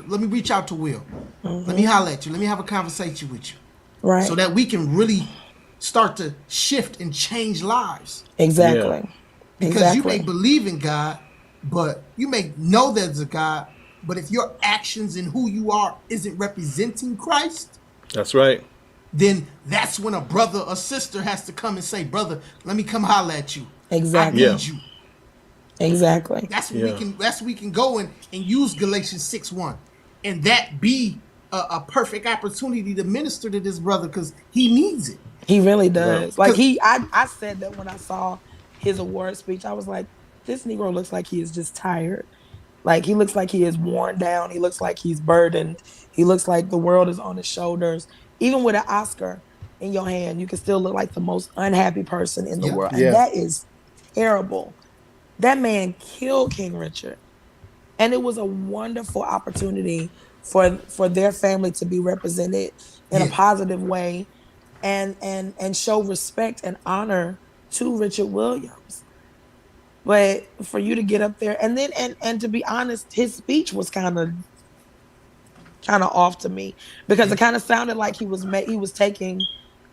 Will. Let me holler at you. Let me have a conversation with you. Right. So that we can really start to shift and change lives. Exactly. Because you may believe in God, but you may know there's a God, but if your actions and who you are isn't representing Christ, That's right. then that's when a brother or sister has to come and say, brother, let me come holler at you. Exactly. I need you. Exactly. That's when we can go and use Galatians 6:1. And that be a perfect opportunity to minister to this brother because he needs it. He really does. Right. Like I said that when I saw his award speech, I was like, this Negro looks like he is just tired. Like he looks like he is worn down. He looks like he's burdened. He looks like the world is on his shoulders. Even with an Oscar in your hand, you can still look like the most unhappy person in the world. And Yeah. that is terrible. That man killed King Richard. And it was a wonderful opportunity for their family to be represented in a Yeah. positive way and show respect and honor to Richard Williams. But for you to get up there and then and to be honest, his speech was kind of off to me because it kind of sounded like he was taking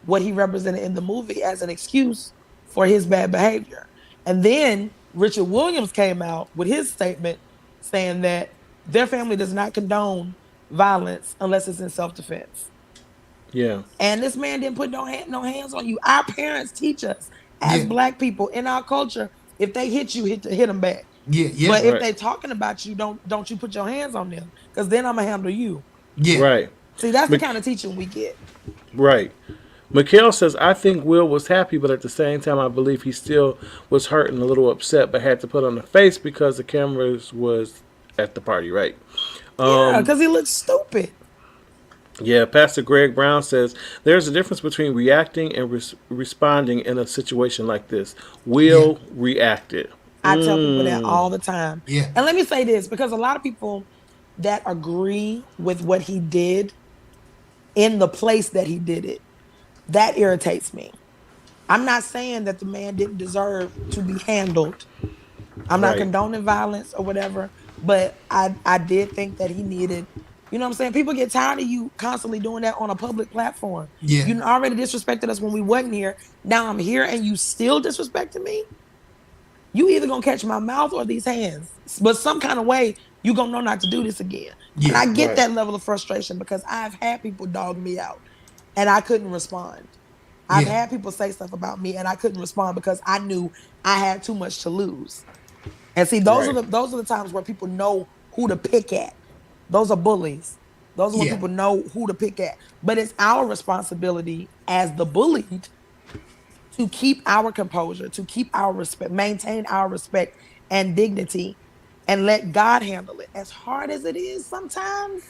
what he represented in the movie as an excuse for his bad behavior. And then Richard Williams came out with his statement saying that their family does not condone violence unless it's in self-defense. Yeah. And this man didn't put no hands on you. Our parents teach us as Yeah. Black people in our culture, if they hit you, hit them back. Yeah. Yeah. But if Right. they talking about you, don't you put your hands on them, because then I'm gonna handle you. Yeah. Right. See, that's the Mc- kind of teaching we get. Right. Mikhail says, I think Will was happy, but at the same time, I believe he still was hurt and a little upset, but had to put on a face because the cameras was at the party, right? Yeah, because he looks stupid. Yeah, Pastor Greg Brown says, there's a difference between reacting and responding in a situation like this. Will reacted. I tell people that all the time. Yeah. And let me say this, because a lot of people that agree with what he did in the place that he did it, that irritates me. I'm not saying that the man didn't deserve to be handled. I'm not Right. condoning violence or whatever, but I did think that he needed, you know what I'm saying? People get tired of you constantly doing that on a public platform. Yeah. You already disrespected us when we wasn't here. Now I'm here and you still disrespecting me? You either gonna catch my mouth or these hands. But some kind of way, you gonna know not to do this again. Yeah, and I get right. that level of frustration because I've had people dog me out and I couldn't respond. I've Yeah. had people say stuff about me and I couldn't respond because I knew I had too much to lose. And see, those Right. are the times where people know who to pick at. Those are bullies. Those are when Yeah. people know who to pick at. But it's our responsibility as the bullied to keep our composure, to keep our respect, maintain our respect and dignity, and let God handle it. As hard as it is sometimes,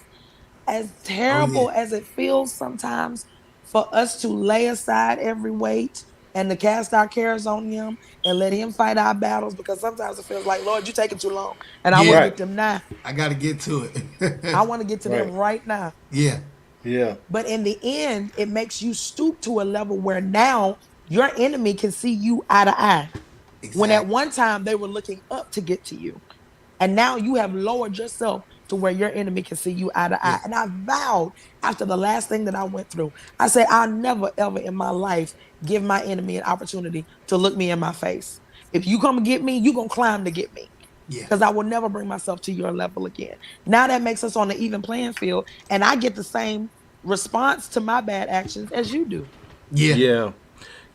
as terrible yeah. as it feels sometimes, for us to lay aside every weight and to cast our cares on him and let him fight our battles, because sometimes it feels like, Lord, you're taking too long. And I Yeah. want to Right. get them now. I got to get to it. I want to get to them Right. right now. Yeah. Yeah. But in the end, it makes you stoop to a level where now your enemy can see you eye to eye. When at Exactly. one time they were looking up to get to you. And now you have lowered yourself to where your enemy can see you eye to eye. Yeah. And I vowed after the last thing that I went through, I said, I'll never, ever in my life give my enemy an opportunity to look me in my face. If you come and get me, you're going to climb to get me. Yeah. Because I will never bring myself to your level again. Now that makes us on the even playing field. And I get the same response to my bad actions as you do. Yeah. Yeah.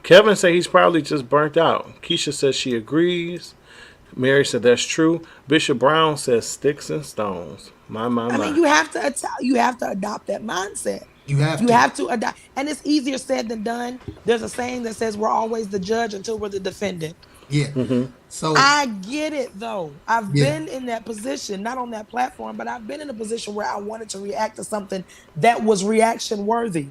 Kevin said he's probably just burnt out. Keisha says she agrees. Mary said that's true. Bishop Brown says sticks and stones. My. I mean, you have to adopt that mindset. You have You to. have to adopt, and it's easier said than done. There's a saying that says we're always the judge until we're the defendant. Yeah. So I get it though. I've Yeah. been in that position, not on that platform, but I've been in a position where I wanted to react to something that was reaction worthy.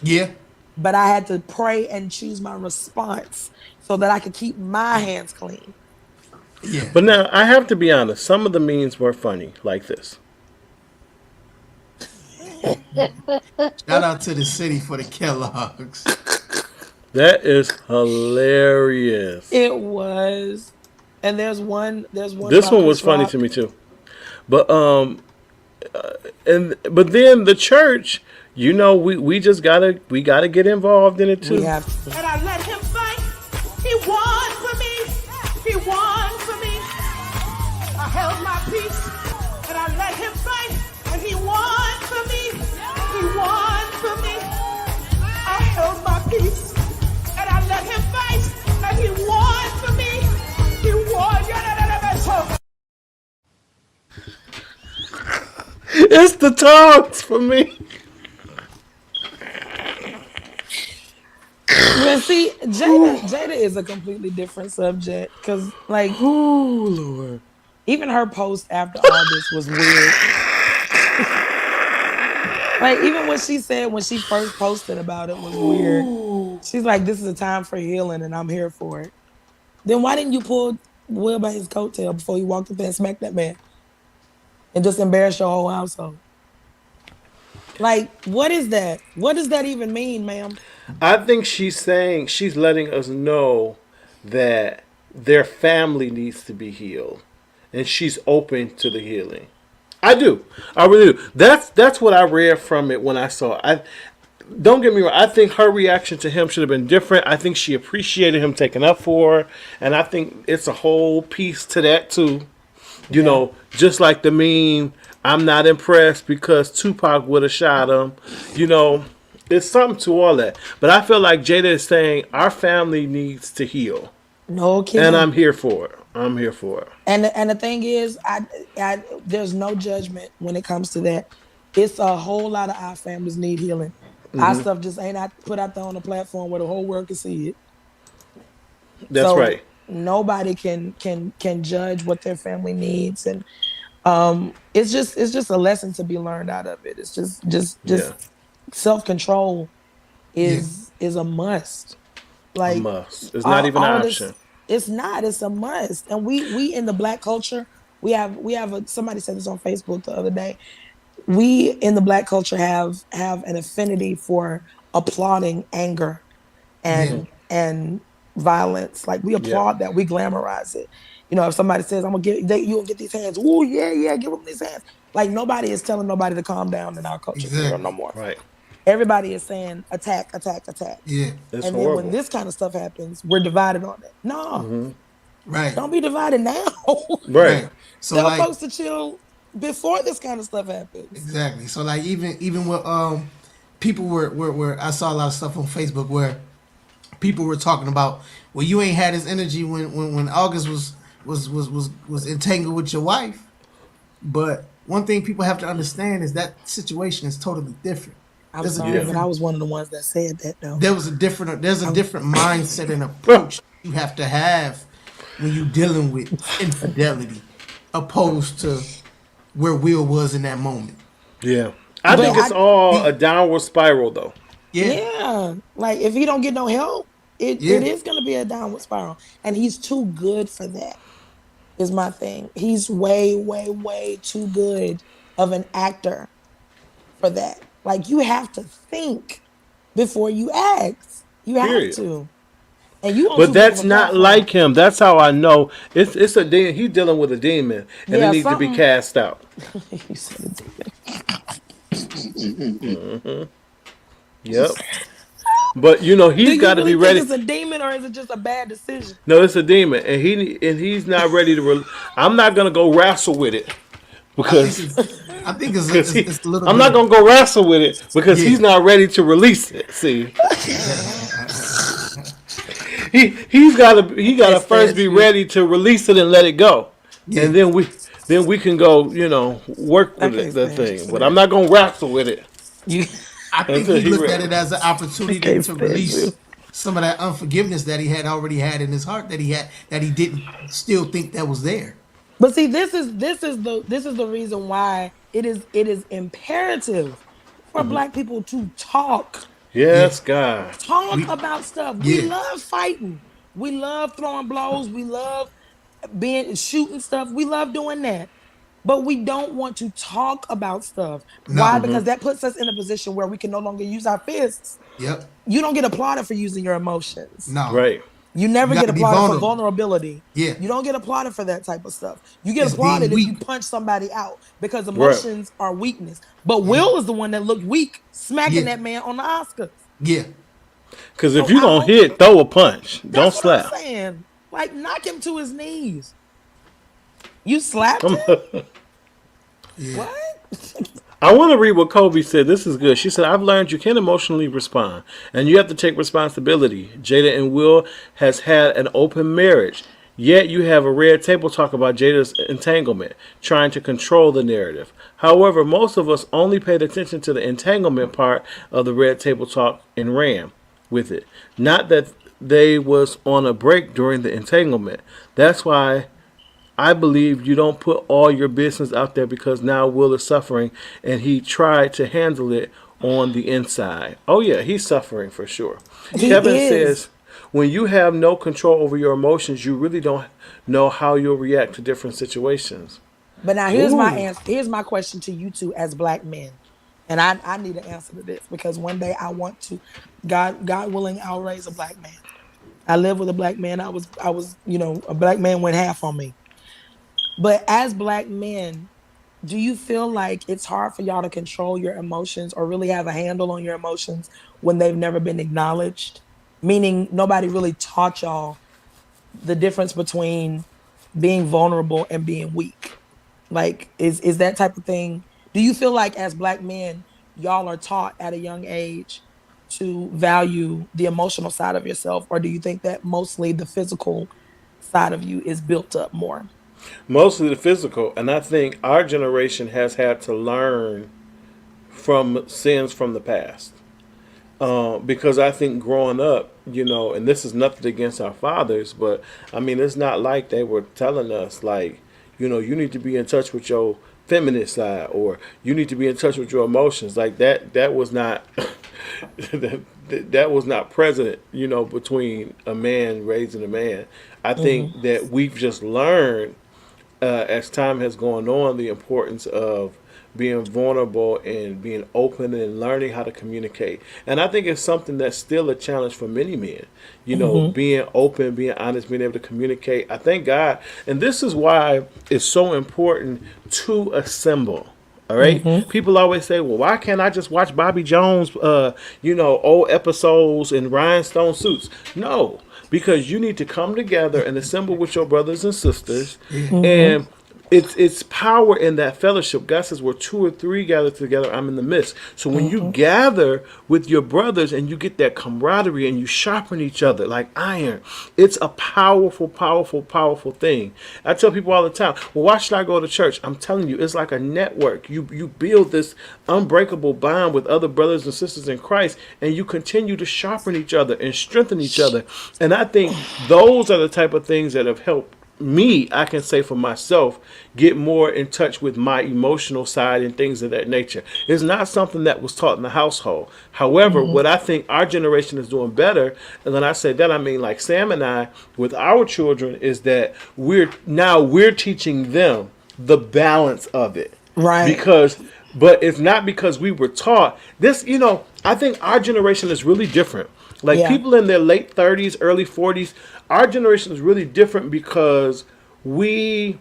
yeah. But I had to pray and choose my response so that I could keep my hands clean. Yeah. But now I have to be honest. Some of the memes were funny, like this. Shout out to the city for the Kellogg's. That is hilarious. It was, and there's one. This about one was Chris funny Rock. to me too. But but then the church, you know, we just gotta get involved in it too. We have to. And I let him fight. He won for me. He won for me. I held my peace and I let him fight. And he won for me. He won for me. I held my peace and I let him fight. And he won for me. He won. It's the tongues for me. But see, Jada is a completely different subject because, like, Oh Lord. even her post after all this was weird. Like, even what she said when she first posted about it was weird. She's like, "This is a time for healing, and I'm here for it." Then why didn't you pull Will by his coattail before he walked up there and smacked that man? and just embarrass your whole household. Like, what is that? What does that even mean, ma'am? I think she's letting us know that their family needs to be healed, and she's open to the healing. I do. I really do. That's what I read from it when I saw it. Don't get me wrong. I think her reaction to him should have been different. I think she appreciated him taking up for her, and I think it's a whole piece to that too. You know, just like the meme, I'm not impressed because Tupac would have shot him. You know, it's something to all that. But I feel like Jada is saying our family needs to heal. No kidding. And I'm here for it. I'm here for it. And the thing is, I there's no judgment when it comes to that. It's a whole lot of our families need healing. Our stuff just ain't put out there on a platform where the whole world can see it. That's so right. Nobody can judge what their family needs, and it's just a lesson to be learned out of it. It's just self-control is a must. Like a must. It's not even an option. It's not. It's a must. And we in the Black culture, we have somebody said this on Facebook the other day. We in the Black culture have an affinity for applauding anger and violence. Like we applaud that. We glamorize it. You know, if somebody says, "I'm gonna you gonna get these hands," oh yeah, give them these hands. Like nobody is telling nobody to calm down in our culture no more. Right. Everybody is saying attack. Yeah. It's and horrible. then when this kind of stuff happens, we're divided on it. No. Right. Don't be divided now. Right. So Tell like folks to chill before this kind of stuff happens. exactly. So like even with people were I saw a lot of stuff on Facebook where people were talking about, well, you ain't had this energy when August was entangled with your wife. But one thing people have to understand is that situation is totally different. I'm sorry, but I was one of the ones that said that though. There's a different mindset and approach you have to have when you're dealing with infidelity, opposed to where Will was in that moment. Yeah. I think it's all a downward spiral though. Yeah. Like if he don't get no help, it is gonna be a downward spiral. And he's too good for that, is my thing. He's way, way, way too good of an actor for that. Like you have to think before you act. You have to. And you. But that's not like him. That's how I know it's a demon. He's dealing with a demon, and it needs to be cast out. You said a demon. Yep. But you know he's got to be ready. Is it a demon or is it just a bad decision? No, it's a demon, and he's not ready to. I'm not gonna go wrestle with it because I think it's a little. I'm not gonna go wrestle with it because he's not ready to release it. See, he gotta first be ready to release it and let it go, and then we can go work with the thing. But I'm not gonna wrestle with it. I think he looked at it as an opportunity to release some of that unforgiveness that he had already had in his heart that he didn't still think that was there. But see, this is the reason why it is imperative for Black people to talk. Yes, God. Talk about stuff. We love fighting. We love throwing blows. We love shooting stuff. We love doing that. But we don't want to talk about stuff. No. Why? Because that puts us in a position where we can no longer use our fists. Yep. You don't get applauded for using your emotions. No. Right. You never get applauded for vulnerability. Yeah. You don't get applauded for that type of stuff. You get applauded if you punch somebody out because emotions are weakness. But Will is the one that looked weak, smacking that man on the Oscars. Yeah. Because if you don't hit, throw a punch. Don't slap. That's what I'm saying. Like, knock him to his knees. You slapped him? What? I want to read what Kobe said. This is good. She said, I've learned you can emotionally respond, and you have to take responsibility. Jada and Will has had an open marriage, yet you have a red table talk about Jada's entanglement, trying to control the narrative. However, most of us only paid attention to the entanglement part of the red table talk and ran with it. Not that they was on a break during the entanglement. That's why I believe you don't put all your business out there, because now Will is suffering and he tried to handle it on the inside. Oh yeah, he's suffering for sure. Kevin says, when you have no control over your emotions, you really don't know how you'll react to different situations. But now here's my Ooh. answer. Here's my question to you two as black men. And I need an answer to this because one day I want to, God willing, I'll raise a black man. I live with a black man. A black man went half on me. But as black men, do you feel like it's hard for y'all to control your emotions or really have a handle on your emotions when they've never been acknowledged? Meaning nobody really taught y'all the difference between being vulnerable and being weak. Like, is that type of thing? Do you feel like as black men, y'all are taught at a young age to value the emotional side of yourself, or do you think that mostly the physical side of you is built up more? Mostly the physical, and I think our generation has had to learn from sins from the past. Because I think growing up, and this is nothing against our fathers, but I mean, it's not like they were telling us, like, you need to be in touch with your feminine side, or you need to be in touch with your emotions. Like that was not that was not present, between a man raising a man. I think that we've just learned as time has gone on the importance of being vulnerable and being open and learning how to communicate. And I think it's something that's still a challenge for many men, being open, being honest, being able to communicate. I thank God. And this is why it's so important to assemble. All right. People always say, well, why can't I just watch Bobby Jones, old episodes in rhinestone suits? No, because you need to come together and assemble with your brothers and sisters. And it's power in that fellowship. God says, where two or three gather together, I'm in the midst. So when you gather with your brothers and you get that camaraderie and you sharpen each other like iron, it's a powerful, powerful, powerful thing. I tell people all the time, well, why should I go to church? I'm telling you, it's like a network. You build this unbreakable bond with other brothers and sisters in Christ, and you continue to sharpen each other and strengthen each other. And I think those are the type of things that have helped me, I can say for myself, get more in touch with my emotional side and things of that nature. It's not something that was taught in the household. However, what I think our generation is doing better, and when I say that, I mean like Sam and I, with our children, is that we're teaching them the balance of it. Right. But it's not because we were taught this, I think our generation is really different. Like people in their late 30s, early 40s, our generation is really different because we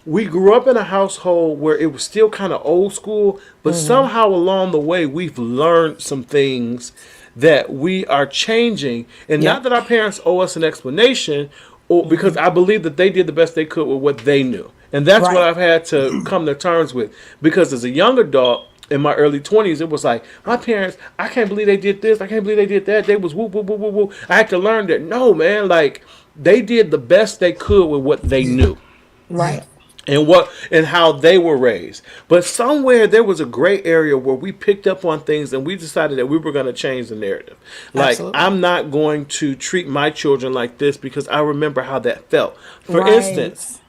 grew up in a household where it was still kind of old school, but somehow along the way we've learned some things that we are changing. And not that our parents owe us an explanation, or because I believe that they did the best they could with what they knew. And that's what I've had to come to terms with. Because as a young adult, in my early 20s, it was like, my parents, I can't believe they did this. I can't believe they did that. They was whoop, whoop, whoop, whoop, whoop. I had to learn that, no, man, like, they did the best they could with what they knew. Right. And how they were raised. But somewhere there was a gray area where we picked up on things and we decided that we were going to change the narrative. Like, absolutely. I'm not going to treat my children like this because I remember how that felt. For instance,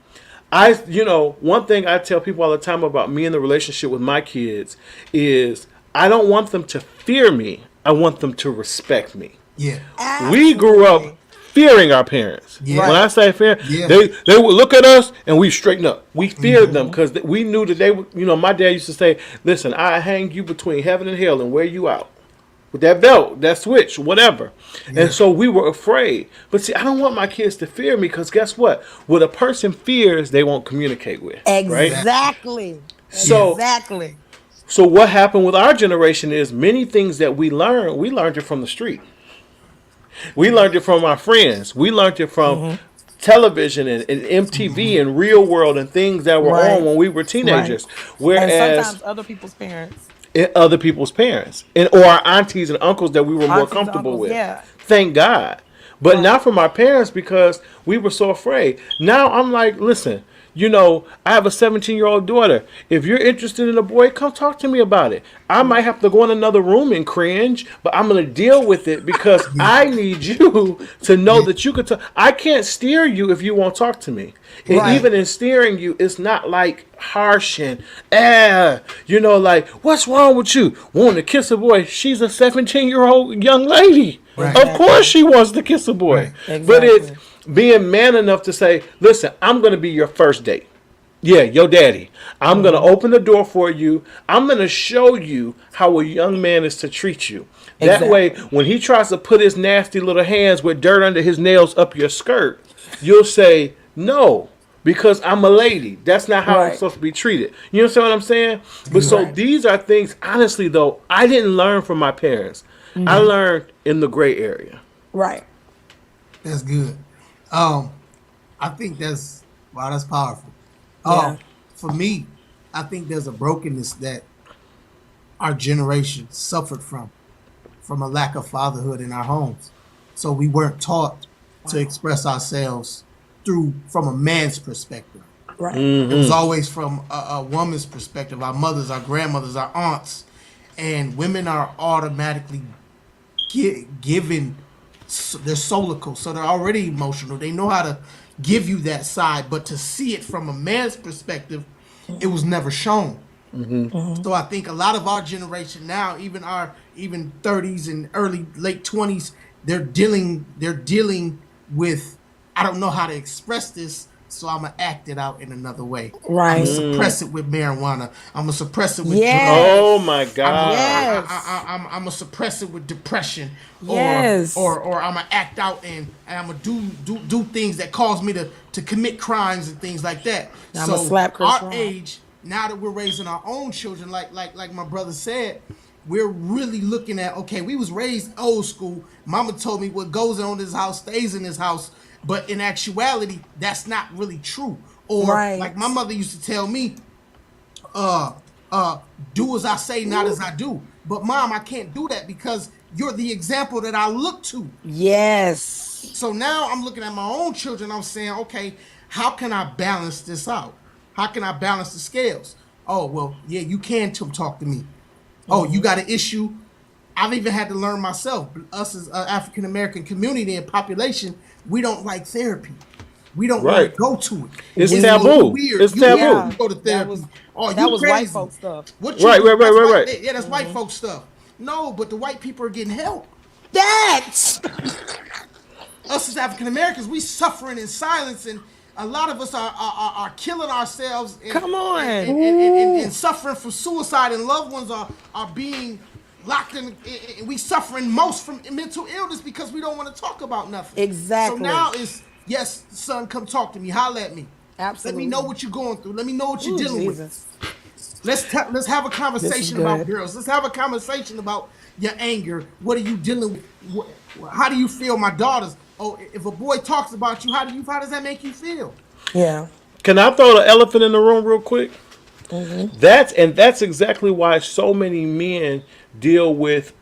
one thing I tell people all the time about me and the relationship with my kids is I don't want them to fear me. I want them to respect me. Yeah. Absolutely. We grew up fearing our parents. Yeah. When I say fear, they would look at us and we straighten up. We feared them because we knew that they would, my dad used to say, listen, I hang you between heaven and hell and wear you out. With that belt, that switch, whatever. Yeah. And so we were afraid. But see, I don't want my kids to fear me because guess what? What a person fears, they won't communicate with. Exactly. Right? So what happened with our generation is many things that we learned it from the street. We learned it from our friends. We learned it from television and MTV and Real World and things that were on when we were teenagers. Whereas and sometimes other people's parents. Or our aunties and uncles that we were more comfortable with. Yeah. Thank God. But not from our parents because we were so afraid. Now I'm like, listen, I have a 17-year-old daughter. If you're interested in a boy, come talk to me about it. I might have to go in another room and cringe, but I'm going to deal with it because I need you to know that you could talk. I can't steer you if you won't talk to me. And even in steering you, it's not like harsh and, like, what's wrong with you? Wanting to kiss a boy. She's a 17-year-old young lady. Of course she wants to kiss a boy. Exactly. But it's being man enough to say, listen, I'm going to be your first date. Yeah, your daddy. I'm going to open the door for you. I'm going to show you how a young man is to treat you. That way, when he tries to put his nasty little hands with dirt under his nails up your skirt, you'll say, no, because I'm a lady. That's not how I'm supposed to be treated. You understand what I'm saying? But so these are things, honestly, though, I didn't learn from my parents. I learned in the gray area. Right. That's good. I think that's powerful. Yeah. For me, I think there's a brokenness that our generation suffered from a lack of fatherhood in our homes. So we weren't taught to express ourselves from a man's perspective. Right. It was always from a woman's perspective, our mothers, our grandmothers, our aunts. And women are automatically given, they're solical, so they're already emotional. They know how to give you that side, but to see it from a man's perspective, it was never shown. So I think a lot of our generation now, even 30s and late 20s, they're dealing with, I don't know how to express this, so I'm gonna act it out in another way. Right. I'm gonna suppress it with marijuana. I'm gonna suppress it with Yes. drugs. Oh my God. Yes. I'm gonna suppress it with depression, Yes. or I'm gonna act out and I'm gonna do things that cause me to commit crimes and things like that. I'ma slap Chris our Rock. age, now that we're raising our own children, like my brother said, we're really looking at, okay, we was raised old school. Mama told me what goes on in this house stays in this house, but in actuality, that's not really true. Or like my mother used to tell me, do as I say, not as I do. But Mom, I can't do that because you're the example that I look to. Yes. So now I'm looking at my own children. I'm saying, okay, how can I balance this out? How can I balance the scales? Oh, well, yeah, you can talk to me. Oh, you got an issue? I've even had to learn myself. Us as an African-American community and population, we don't like therapy. We don't want to go to it. It's taboo. Weird. It's You taboo. go to therapy. That was white folk stuff. Right. Yeah, that's white folk stuff. No, but the white people are getting help. That's us as African Americans. We suffering in silence, and a lot of us are killing ourselves. And, Come on, and suffering from suicide, and loved ones are being locked in. And we suffering most from mental illness because we don't want to talk about nothing. Exactly. So now it's yes, son, come talk to me. Holler at me. Absolutely. Let me know what you're going through. Let me know what you're dealing Jesus. with. Let's have a conversation about girls. Let's have a conversation about your anger. What are you dealing with? How do you feel, my daughters? Oh, if a boy talks about you, how does that make you feel? Yeah. Can I throw the elephant in the room real quick? That's exactly why so many men deal with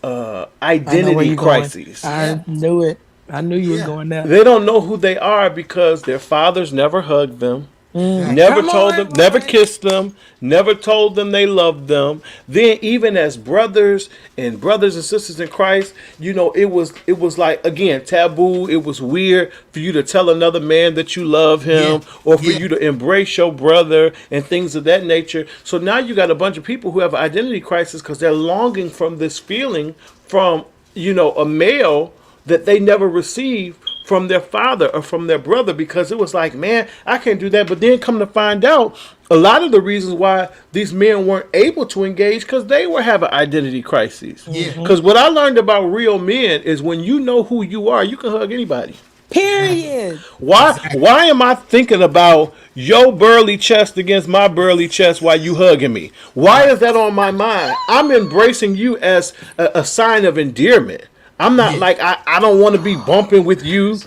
identity crises. I knew it. I knew you were going there. They don't know who they are because their fathers never hugged them, never told them, never kissed them, never told them they loved them. Then even as brothers and sisters in Christ, you know, it was like, again, taboo. It was weird for you to tell another man that you love him or for you to embrace your brother and things of that nature. So now you got a bunch of people who have an identity crisis because they're longing from this feeling from, you know, a male that they never received from their father or from their brother, because it was like, man, I can't do that. But then come to find out, a lot of the reasons why these men weren't able to engage because they were having identity crises. Because what I learned about real men is when you know who you are, you can hug anybody. Period. Why am I thinking about your burly chest against my burly chest while you hugging me? Why is that on my mind? I'm embracing you as a sign of endearment. I'm not like I don't want to be bumping with you.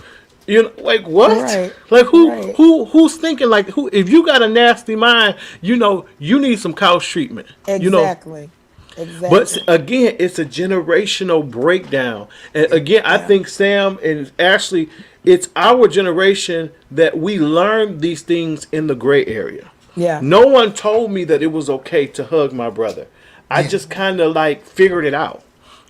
You know, like what? Right. Like who's thinking like who? If you got a nasty mind, you know you need some couch treatment. Exactly. You know? But again, it's a generational breakdown. And again, I think Sam and Ashley, it's our generation that we learned these things in the gray area. Yeah. No one told me that it was okay to hug my brother. I just kind of like figured it out.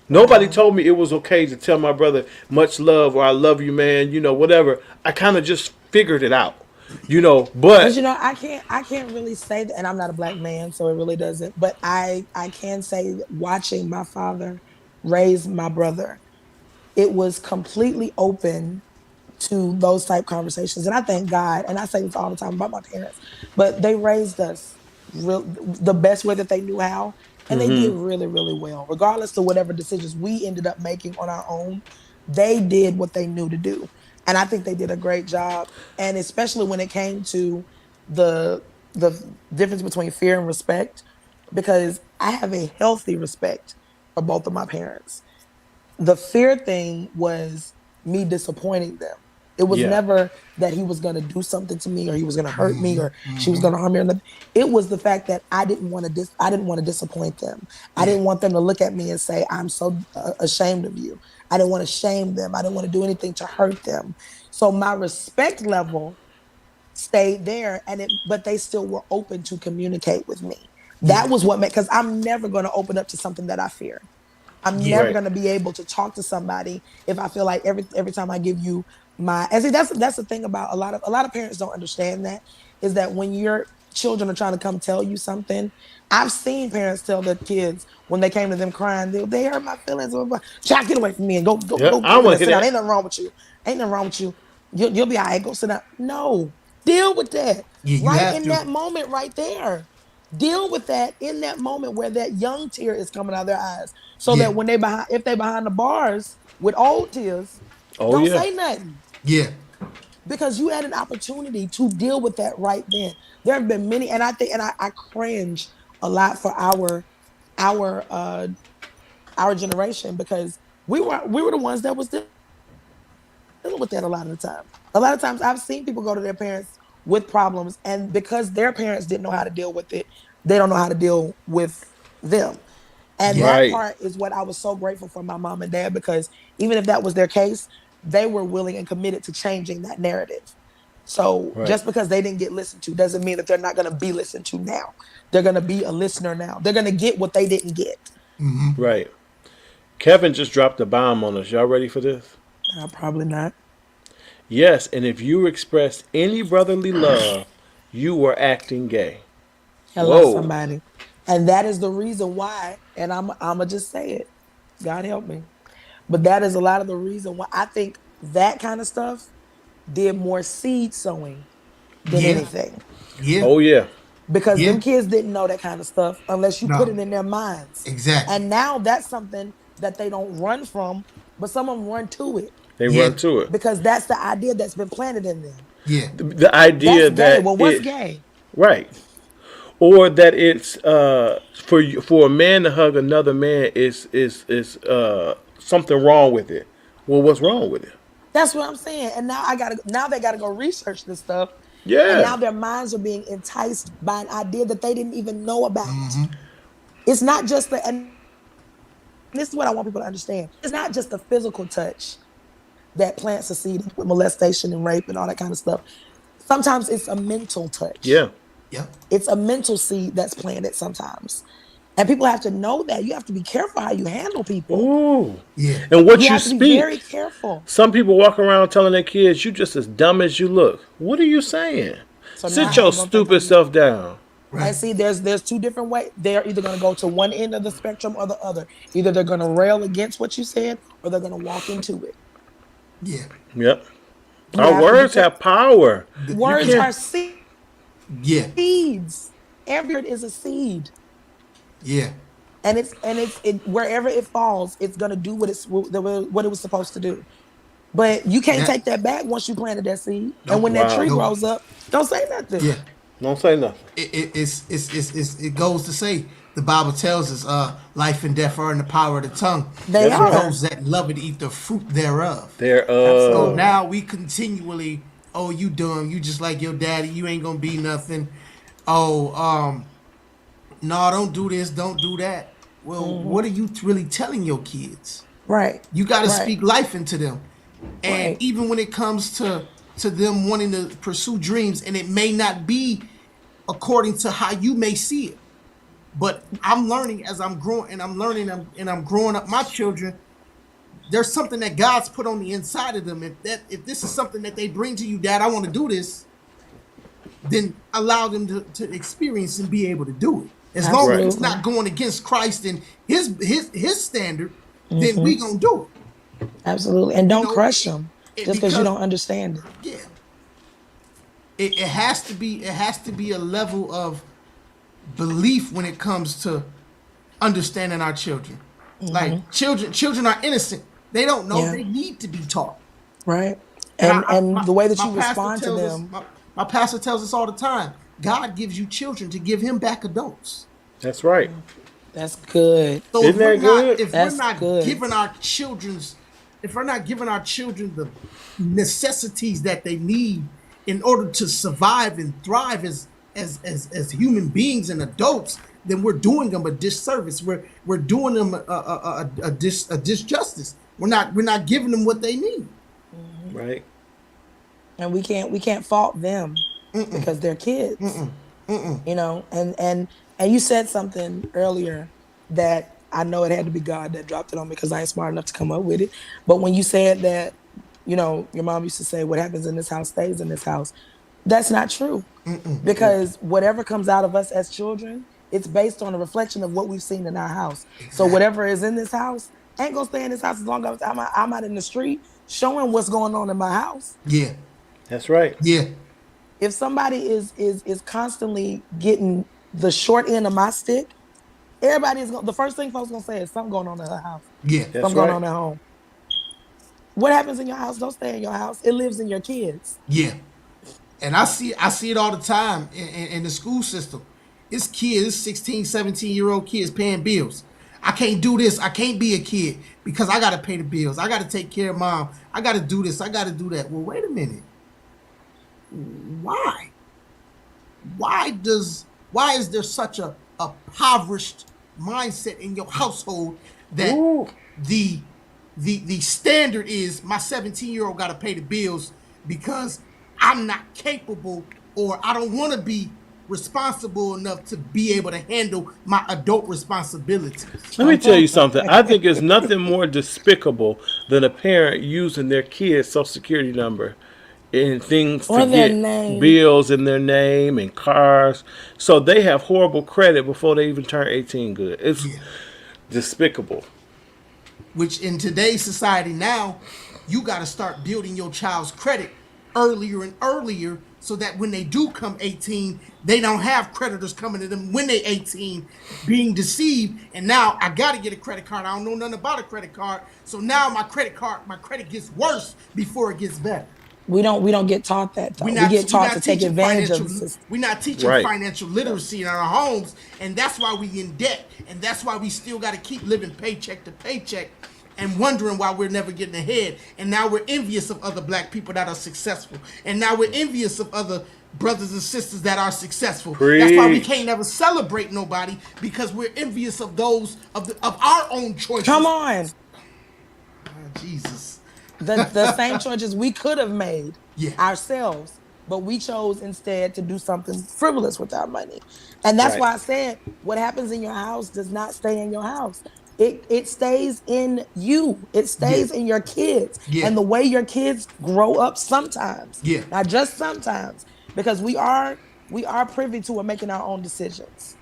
Nobody told me it was okay to tell my brother much love or I love you, man, you know, whatever. I kind of just figured it out, you know, but you know, I can't really say that, and I'm not a black man, so it really doesn't, but I can say watching my father raise my brother, it was completely open to those type conversations. And I thank God, and I say this all the time about my parents, but they raised us the best way that they knew how. And they did really, really well. Regardless of whatever decisions we ended up making on our own, they did what they knew to do. And I think they did a great job. And especially when it came to the difference between fear and respect, because I have a healthy respect for both of my parents. The fear thing was me disappointing them. It was Yeah. never that he was going to do something to me or he was going to hurt me or she was going to harm me. Or nothing. It was the fact that I didn't want to I didn't want to disappoint them. I didn't want them to look at me and say, "I'm so ashamed of you." I didn't want to shame them. I didn't want to do anything to hurt them. So my respect level stayed there, but they still were open to communicate with me. That was what made, because I'm never going to open up to something that I fear. I'm Yeah. never Right. going to be able to talk to somebody if I feel like every time I give you my, and see, that's the thing about a lot of parents don't understand, that is that when your children are trying to come tell you something, I've seen parents tell their kids when they came to them crying, they hurt my feelings. Blah, blah, blah. Child, get away from me and go Yeah, go I over want there, to sit hear down. that. Ain't nothing wrong with you. Ain't nothing wrong with you. You'll be all right. Go sit down. No, deal with that Yeah, you right have in to. that moment, right there. Deal with that in that moment where that young tear is coming out of their eyes, so Yeah. that when if they behind the bars with old tears, Oh don't yeah. say nothing, Yeah. because you had an opportunity to deal with that right then. There have been many, and I think, and I cringe a lot for our uh our generation, because we were the ones that was dealing with that a lot of the time. A lot of times I've seen people go to their parents with problems, and because their parents didn't know how to deal with it, they don't know how to deal with them. And Yeah. that Right. part is what I was so grateful for my mom and dad, because even if that was their case, they were willing and committed to changing that narrative. So Right. just because they didn't get listened to doesn't mean that they're not going to be listened to now. They're going to be a listener now. They're going to get what they didn't get. Right. Kevin just dropped a bomb on us. Y'all ready for this? Probably not. Yes, and if you expressed any brotherly love, you were acting gay. Hello, Whoa. somebody. And that is the reason why, and I'ma just say it. God help me. But that is a lot of the reason why I think that kind of stuff did more seed sowing than Yeah. anything. Yeah. Oh yeah. Because Yeah. them kids didn't know that kind of stuff unless you put No. it in their minds. Exactly. And now that's something that they don't run from, but some of them run to it, They Yeah. run to it. because that's the idea that's been planted in them. Yeah. The That's idea gay. that Well, what's it gay? right, or that it's for a man to hug another man is something wrong with it. Well, what's wrong with it? That's what I'm saying. And now they gotta go research this stuff. And Yeah. now their minds are being enticed by an idea that they didn't even know about. It's not just and this is what I want people to understand. It's not just the physical touch that plants a seed with molestation and rape and all that kind of stuff. Sometimes it's a mental touch. Yeah. Yep. It's a mental seed that's planted sometimes. And people have to know that. You have to be careful how you handle people. Ooh. Yeah. And what You you have to be very speak. careful. Some people walk around telling their kids, "You just as dumb as you look." What are you saying? So now Sit how your they gonna think stupid I'm- self down. Right. And see, there's two different ways. They're either going to go to one end of the spectrum or the other. Either they're going to rail against what you said, or they're going to walk into it. Yeah. Yep. You Our have to be words have power. You Words can't- are Yeah. seeds. Every word is a seed, Yeah. and wherever it falls, it's going to do what it was supposed to do. But you can't Yeah. take that back once you planted that seed. Nope. And when that Wow. tree Nope. grows up, don't say nothing. Yeah. Don't say nothing. It goes to say, the Bible tells us life and death are in the power of the tongue. They That's are. right. Those that love it eat the fruit thereof. There. So now we continually, oh, you dumb, you just like your daddy, you ain't gonna be nothing. Oh, no, don't do this, don't do that. Well, what are you really telling your kids? Right. You got to Right. speak life into them. And Right. even when it comes to them wanting to pursue dreams, and it may not be according to how you may see it, but I'm learning as I'm growing, and I'm learning, and I'm growing up my children. There's something that God's put on the inside of them. If this is something that they bring to you, Dad, I want to do this, then allow them to experience and be able to do it. As long as it's Absolutely. not going against Christ and his standard, then we gonna do it. Absolutely. And don't You know, crush them. just because you don't understand it. Yeah. It has to be a level of belief when it comes to understanding our children. Like children are innocent. They don't know. Yeah. They need to be taught. Right. And And the way that you my pastor respond to tells us- them. my pastor tells us all the time, God gives you children to give him back adults. That's right. That's good. So Isn't that good? if That's we're not good. giving our children the necessities that they need in order to survive and thrive as human beings and adults, then we're doing them a disservice. We're doing them a disjustice. We're not giving them what they need. Right. And we can't fault them because they're kids. You know, and you said something earlier that I know it had to be God that dropped it on me because I ain't smart enough to come up with it. But when you said that, you know, your mom used to say, what happens in this house stays in this house. That's not true. Because whatever comes out of us as children, it's based on a reflection of what we've seen in our house. So whatever is in this house ain't gonna stay in this house as long as I'm out in the street showing what's going on in my house. Yeah. That's right. Yeah. If somebody is constantly getting the short end of my stick, the first thing folks gonna say is something going on in her house. Yeah. That's Something going right. on at home. What happens in your house don't stay in your house. It lives in your kids. Yeah. And I see it all the time in the school system. It's kids, 16, 17-year-old kids paying bills. I can't do this. I can't be a kid because I got to pay the bills. I got to take care of mom. I got to do this. I got to do that. Well, wait a minute. Why? Why is there such a impoverished mindset in your household that the standard is my 17-year-old got to pay the bills because I'm not capable or I don't want to be responsible enough to be able to handle my adult responsibilities. Let me tell you something. I think it's nothing more despicable than a parent using their kid's social security number and things Or to their get name. bills in their name and cars. So they have horrible credit before they even turn 18 good. It's despicable. Which in today's society now, you got to start building your child's credit earlier and earlier so that when they do come 18, they don't have creditors coming to them when they 18 being deceived. And now I got to get a credit card. I don't know nothing about a credit card. So now my credit gets worse before it gets better. We don't get taught that though. We get taught to take advantage of the system. We're not teaching financial literacy in our homes, and that's why we in debt, and that's why we still got to keep living paycheck to paycheck and wondering why we're never getting ahead. And now we're envious of other black people that are successful, and now we're envious of other brothers and sisters that are successful. That's why we can't never celebrate nobody because we're envious of those of our own choices. Come on. Oh, Jesus. The same choices we could have made ourselves, but we chose instead to do something frivolous with our money. And that's why I said what happens in your house does not stay in your house. It stays in you. It stays in your kids. And the way your kids grow up sometimes. Not just sometimes. Because we are privy to making our own decisions.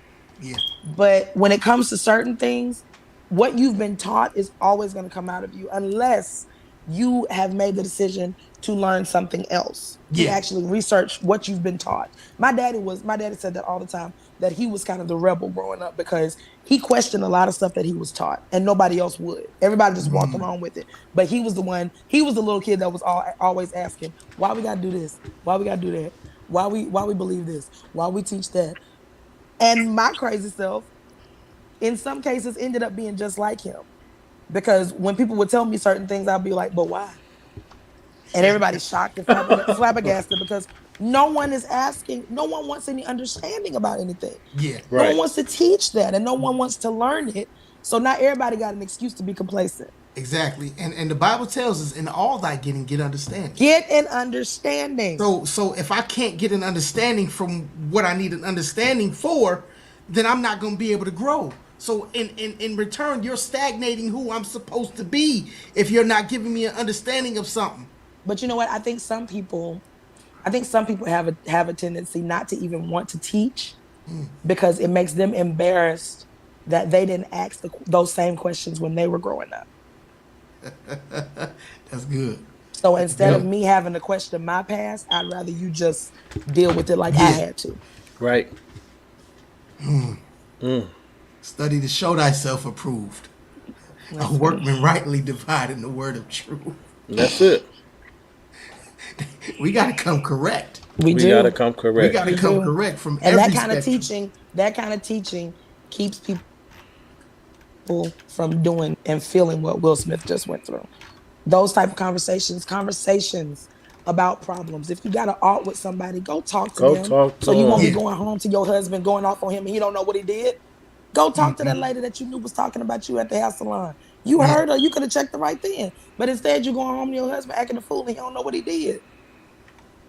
But when it comes to certain things, what you've been taught is always going to come out of you unless you have made the decision to learn something else. To actually research what you've been taught. My daddy said that all the time, that he was kind of the rebel growing up because he questioned a lot of stuff that he was taught and nobody else would. Everybody just walked along with it. But he was the little kid that was always asking, why we gotta do this? Why we gotta do that? Why we believe this? Why we teach that? And my crazy self, in some cases, ended up being just like him. Because when people would tell me certain things, I'd be like, but why? And everybody's shocked and flabbergasted because no one is asking, no one wants any understanding about anything. No one wants to teach that and no one wants to learn it. So now everybody got an excuse to be complacent. Exactly. And the Bible tells us, in all thy getting, get understanding. Get an understanding. So if I can't get an understanding from what I need an understanding for, then I'm not going to be able to grow. So in return, you're stagnating who I'm supposed to be if you're not giving me an understanding of something. But you know what? I think some people have a tendency not to even want to teach because it makes them embarrassed that they didn't ask those same questions when they were growing up. That's good. So instead of me having to question my past, I'd rather you just deal with it like I had to. Right. Study to show thyself approved. A workman rightly dividing the word of truth. That's it. We got to come correct. We do. Gotta come correct. We got to come correct from And every that kind of spectrum. teaching keeps people from doing and feeling what Will Smith just went through. Those type of conversations about problems. If you got to art with somebody, go talk to them. Talk to so you won't be them. going home to your husband, going off on him, and he don't know what he did. Go talk to that lady that you knew was talking about you at the hair salon. You heard her, you could have checked her right then. But instead, you're going home to your husband acting a fool and he don't know what he did.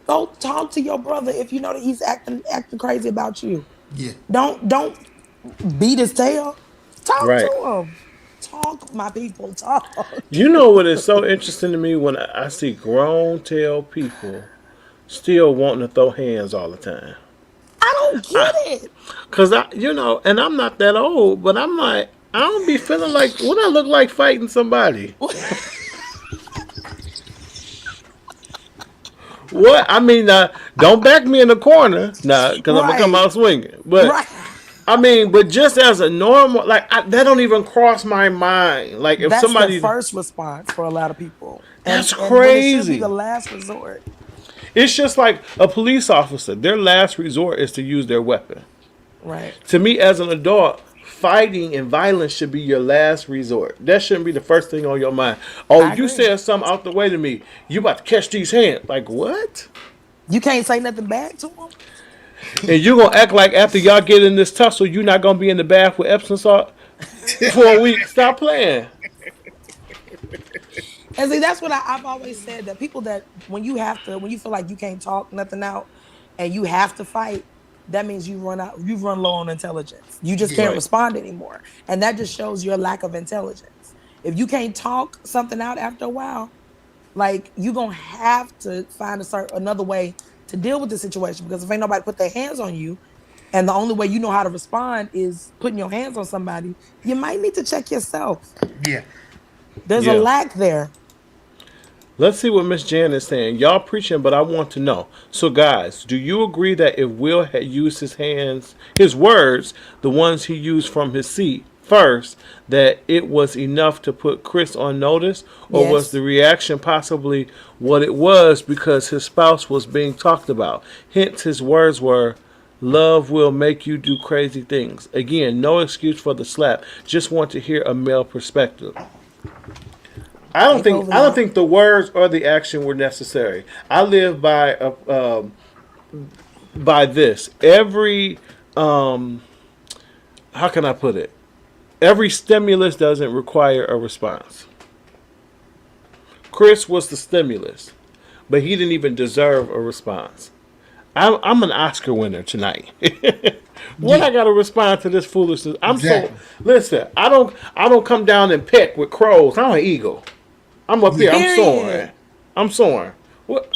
Go talk to your brother if you know that he's acting crazy about you. Yeah. Don't beat his tail. Talk Right. to him. Talk, my people. Talk. You know what is so interesting to me when I see grown tail people still wanting to throw hands all the time. I don't get it. Cause and I'm not that old, but I'm like, I don't be feeling like what I look like fighting somebody. What? I mean, don't back me in the corner, because I'm gonna come out swinging. But I mean, but just as a normal, like that don't even cross my mind. Like if that's somebody, the first response for a lot of people. That's and crazy. It should be the last resort. It's just like a police officer. Their last resort is to use their weapon. Right. To me, as an adult, fighting and violence should be your last resort. That shouldn't be the first thing on your mind. Oh, you said something out the way to me. You about to catch these hands. Like, what? You can't say nothing back to them? And you going to act like after y'all get in this tussle, you're not going to be in the bath with Epsom salt for a week. Stop playing. And see, that's what I've always said, that people that when you feel like you can't talk nothing out and you have to fight, that means you've run low on intelligence. You just can't respond anymore. And that just shows your lack of intelligence. If you can't talk something out after a while, like you're going to have to find another way to deal with the situation, because if ain't nobody put their hands on you and the only way you know how to respond is putting your hands on somebody, you might need to check yourself. Yeah. There's a lack there. Let's see what Miss Jan is saying. Y'all preaching, but I want to know. So, guys, do you agree that if Will had used his words, the ones he used from his seat first, that it was enough to put Chris on notice? Or was the reaction possibly what it was because his spouse was being talked about? Hence, his words were, "Love will make you do crazy things." Again, no excuse for the slap. Just want to hear a male perspective. I don't think the words or the action were necessary. I live by this. Every how can I put it? Every stimulus doesn't require a response. Chris was the stimulus, but he didn't even deserve a response. I'm an Oscar winner tonight. When I gotta respond to this foolishness, listen. I don't come down and peck with crows. I'm an eagle. I'm up here. I'm soaring. What?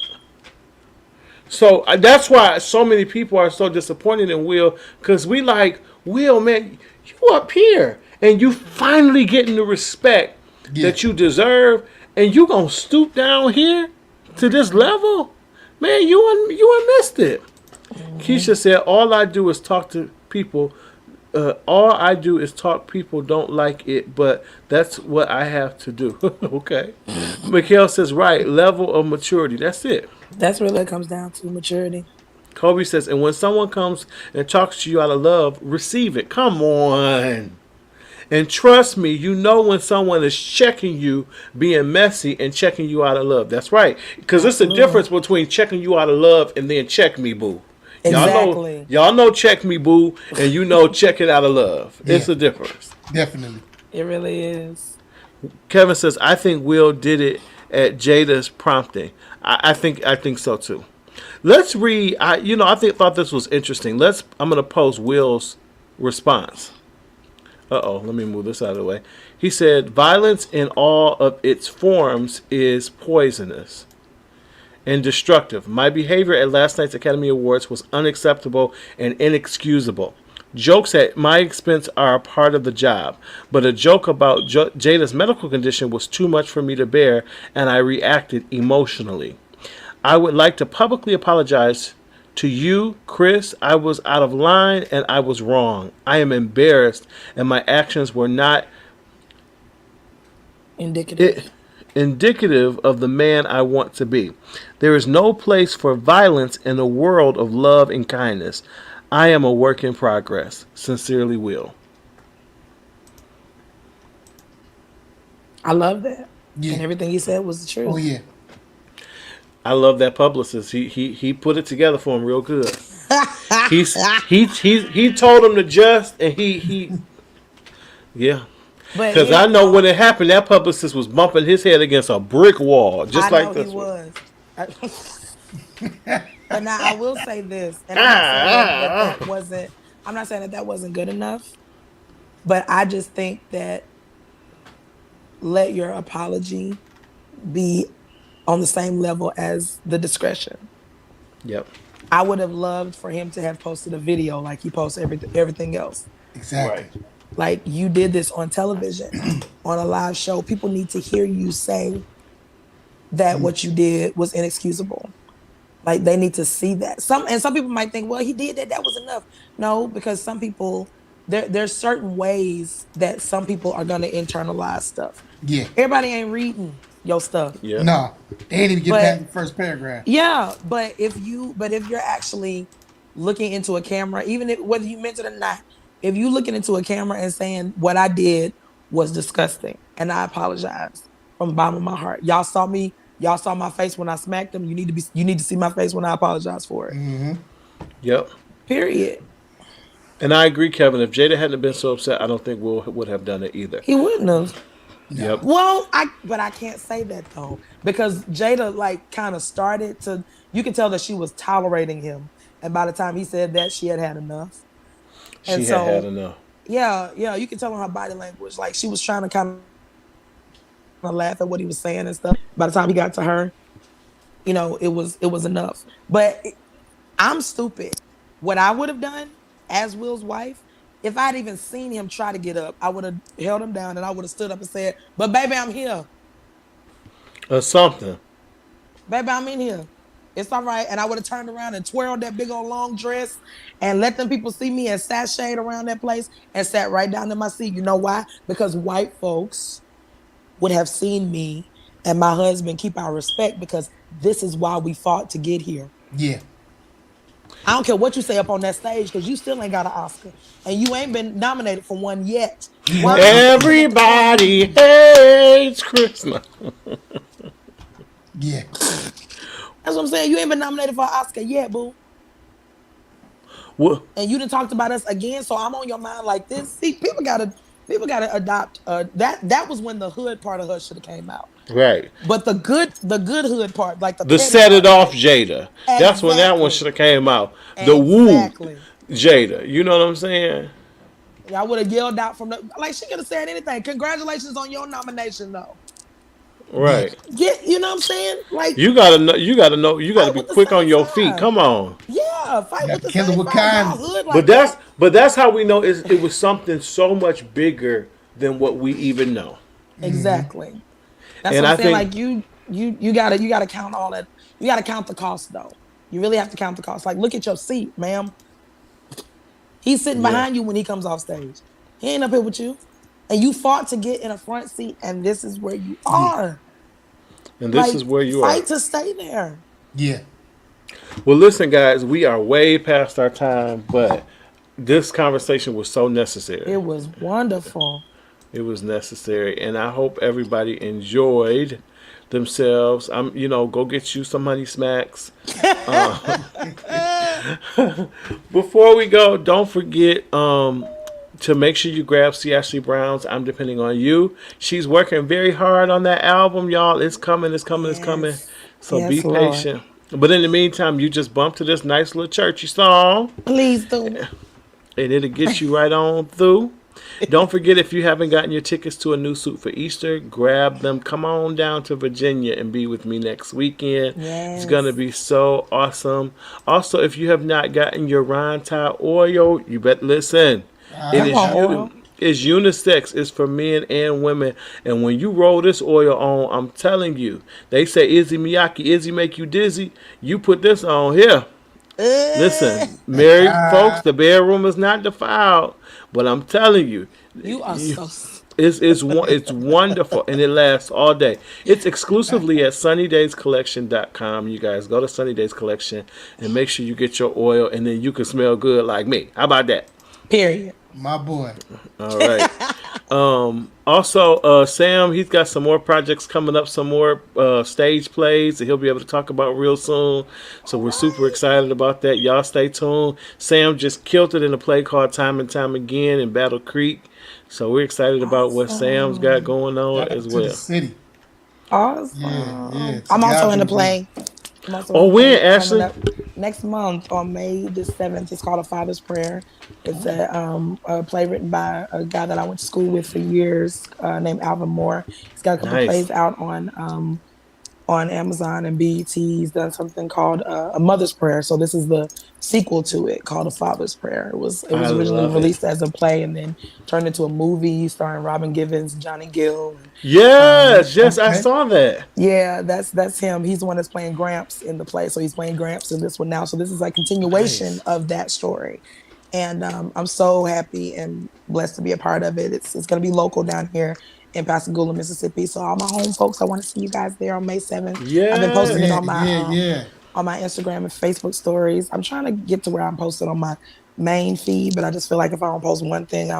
So that's why so many people are so disappointed in Will, because we like, Will, man, you up here and you finally getting the respect that you deserve, and you gonna stoop down here to this level, man. You missed it. Keisha said, "All I do is talk to people. All I do is talk. People don't like it, but that's what I have to do." Okay. Mikhail says, right, level of maturity. That's it. That's really what it comes down to, maturity. Kobe says, and when someone comes and talks to you out of love, receive it. Come on. And trust me, you know when someone is checking you, being messy, and checking you out of love. That's right. Because it's a difference between checking you out of love and then check me, boo. Exactly. Y'all know check me, boo, and you know check it out of love. It's a difference. Definitely. It really is. Kevin says, I think Will did it at Jada's prompting. I think so too. Let's read. Thought this was interesting. I'm gonna post Will's response. Let me move this out of the way. He said, violence in all of its forms is poisonous and destructive. My behavior at last night's Academy Awards was unacceptable and inexcusable. Jokes at my expense are a part of the job, but a joke about Jada's medical condition was too much for me to bear, and I reacted emotionally. I would like to publicly apologize to you, Chris. I was out of line and I was wrong. I am embarrassed, and my actions were not indicative of the man I want to be. There is no place for violence in a world of love and kindness. I am a work in progress. Sincerely, Will. I love that. Yeah. And everything he said was the truth. Oh yeah. I love that publicist. He put it together for him real good. he told him to just, and he yeah. Because I know when it happened, that publicist was bumping his head against a brick wall, just like this one. But now I will say this, and I'm not saying that wasn't good enough, but I just think that let your apology be on the same level as the discretion. Yep. I would have loved for him to have posted a video like he posts everything else. Exactly. Right. Like, you did this on television, on a live show. People need to hear you say that what you did was inexcusable. Like, they need to see that. Some people might think, well, he did that. That was enough. No, because some people, there's certain ways that some people are going to internalize stuff. Yeah. Everybody ain't reading your stuff. Yeah. No, they ain't even get past the first paragraph. Yeah, but if you're actually looking into a camera, even if whether you meant it or not, if you looking into a camera and saying what I did was disgusting and I apologize from the bottom of my heart. Y'all saw my face when I smacked him. You need to see my face when I apologize for it. Mm-hmm. Yep. Period. And I agree, Kevin. If Jada hadn't been so upset, I don't think Will would have done it either. He wouldn't have. Yep. Well, I can't say that though, because Jada kind of started to. You could tell that she was tolerating him, and by the time he said that, she had enough. She had enough. Yeah, you can tell on her body language, like she was trying to kind of laugh at what he was saying and stuff. By the time he got to her, it was enough. But I'm stupid. What I would have done as Will's wife, if I'd even seen him try to get up, I would have held him down and I would have stood up and said, "But baby, I'm here." Or something. "Baby, I'm in here. It's all right." And I would have turned around and twirled that big old long dress and let them people see me and sashayed around that place and sat right down in my seat. You know why? Because white folks would have seen me and my husband keep our respect, because this is why we fought to get here. Yeah. I don't care what you say up on that stage, because you still ain't got an Oscar. And you ain't been nominated for one yet. Everybody hates Christmas. Yeah. That's what I'm saying. You ain't been nominated for an Oscar yet, boo. What? And you done talked about us again, so I'm on your mind like this. See, people gotta adopt. That was when the hood part of her should have came out. Right. But the good hood part, like the set it off Jada. Exactly. That's when that one should have came out. The woo Jada. You know what I'm saying? I would have yelled out from she could have said anything. Congratulations on your nomination, though. Right. You know what I'm saying? Like, you gotta be quick on your feet. Come on. Yeah, fight with the same hood. But that's how we know it was something so much bigger than what we even know. Exactly. That's what I'm saying. Like you gotta count all that. You gotta count the cost though. You really have to count the cost. Like, look at your seat, ma'am. He's sitting behind you when he comes off stage. He ain't up here with you. And you fought to get in a front seat, and this is where you are. And this is where you are. Fight to stay there. Yeah. Well, listen, guys, we are way past our time, but this conversation was so necessary. It was wonderful. It was necessary, and I hope everybody enjoyed themselves. Go get you some Honey Smacks. Before we go, don't forget to make sure you grab C. Ashley Brown's I'm Depending on You. She's working very hard on that album, y'all. It's coming. So be patient. Lord. But in the meantime, you just bump to this nice little churchy song. Please do. And it'll get you right on through. Don't forget, if you haven't gotten your tickets to A New Suit for Easter, grab them. Come on down to Virginia and be with me next weekend. Yes. It's going to be so awesome. Also, if you have not gotten your Ron Todd oil, you better listen. It's unisex. It's for men and women. And when you roll this oil on, I'm telling you, they say Izzy Miyake, Izzy make you dizzy. You put this on here. Listen, married folks, the bedroom is not defiled, but I'm telling you, You are so. it's wonderful, and it lasts all day. It's exclusively at sunnydayscollection.com. You guys go to Sunny Days Collection and make sure you get your oil, and then you can smell good like me. How about that? Period. My boy. All right. Also, Sam, he's got some more projects coming up, some more stage plays that he'll be able to talk about real soon. So we're super excited about that. Y'all stay tuned. Sam just killed it in a play called Time and Time Again in Battle Creek. So we're excited about what Sam's got going on as well. City. Awesome. Yeah. I'm also in the play. When, Ashley? Next month on May the 7th. It's called A Father's Prayer. It's a play written by a guy that I went to school with for years named Alvin Moore. He's got a couple plays out on Amazon and BET. He's done something called A Mother's Prayer. So this is the sequel to it called A Father's Prayer. It was originally released as a play and then turned into a movie starring Robin Givens, Johnny Gill. Yes, I saw that. Yeah, that's him. He's the one that's playing Gramps in the play. So he's playing Gramps in this one now. So this is like continuation of that story. And I'm so happy and blessed to be a part of it. It's going to be local down here in Pascagoula, Mississippi. So all my home folks, I want to see you guys there on May 7th. Yeah. I've been posting it on my Instagram and Facebook stories. I'm trying to get to where I'm posted on my main feed, but I just feel like if I don't post one thing,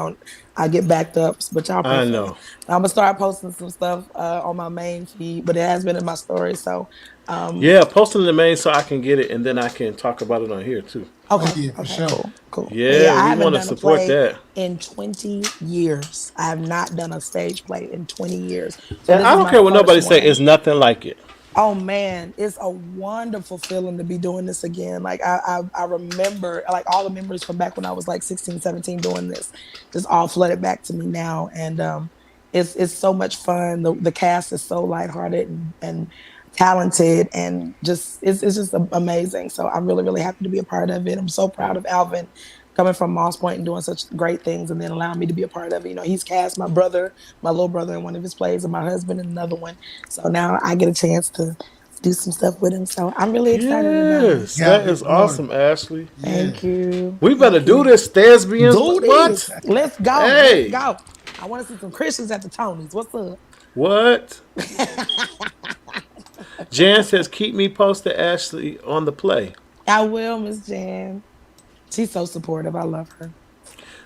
I get backed up. But y'all, I know. I'm gonna start posting some stuff on my main feed, but it has been in my story. So post it in the main so I can get it, and then I can talk about it on here too. Okay, for sure. Cool. Yeah, we want to support that. In 20 years, I have not done a stage play in 20 years. So And I don't care what nobody say. It's nothing like it. Oh man, it's a wonderful feeling to be doing this again. Like I remember like all the memories from back when I was like 16, 17 doing this, just all flooded back to me now. And it's so much fun. The cast is so lighthearted and talented and it's just amazing. So I'm really, really happy to be a part of it. I'm so proud of Alvin coming from Moss Point and doing such great things and then allowing me to be a part of it. You know, he's cast my little brother in one of his plays and my husband in another one. So now I get a chance to do some stuff with him. So I'm really excited about it. Yes, that is awesome, Ashley. Thank you. We better do this, thespians. Do this. Let's go. Hey. Let's go. I want to see some Christians at the Tonys. What's up? What? Jan says, keep me posted, Ashley, on the play. I will, Miss Jan. She's so supportive. I love her.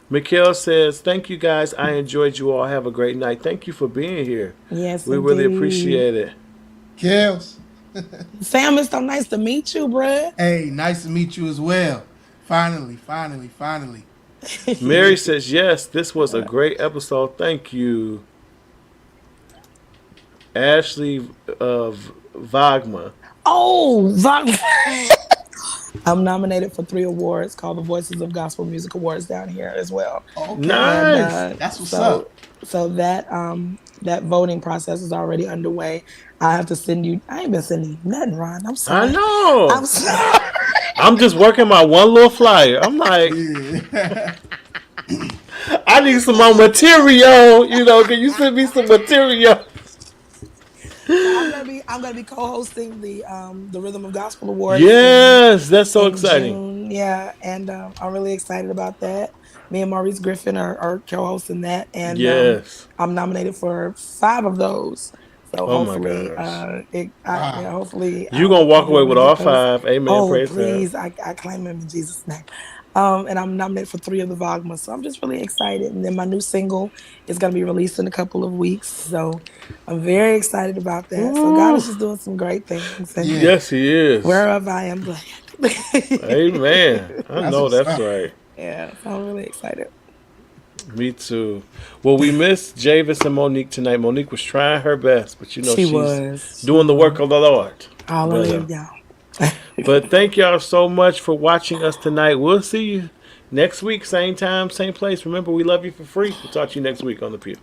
Mikhail says, thank you guys. I enjoyed you all. Have a great night. Thank you for being here. Yes, we really appreciate it. Kels. Sam, it's so nice to meet you, bruh. Hey, nice to meet you as well. Finally. Mary says, yes, this was a great episode. Thank you. Ashley Wagner. Oh, Wagner. I'm nominated for 3 awards called the Voices of Gospel Music Awards down here as well. Okay. Nice. And, that's what's up. So that voting process is already underway. I have to send you. I ain't been sending you nothing, Ron. I'm sorry. I know. I'm sorry. I'm just working my one little flyer. I'm like, I need some more material. You know, can you send me some material? I'm gonna be co-hosting the Rhythm of Gospel Awards. Yes, that's so exciting. June. Yeah, and I'm really excited about that. Me and Maurice Griffin are co-hosting that, and yes, I'm nominated for 5 of those. So hopefully, wow. Hopefully you're gonna walk away with all 5. Amen. Oh, praise please! God. I claim him in Jesus' name. And I'm nominated for 3 of the Wagner, so I'm just really excited. And then my new single is going to be released in a couple of weeks, so I'm very excited about that. So God is just doing some great things. And yes, He is. Wherever I am glad. Amen. I know that's right. Yeah, so I'm really excited. Me too. Well, we missed Javis and Monique tonight. Monique was trying her best, but you know she's doing the work of the Lord. Hallelujah. But thank y'all so much for watching us tonight. We'll see you Next week, same time, same place. Remember, we love you for free. We'll talk to you next week on The Pew.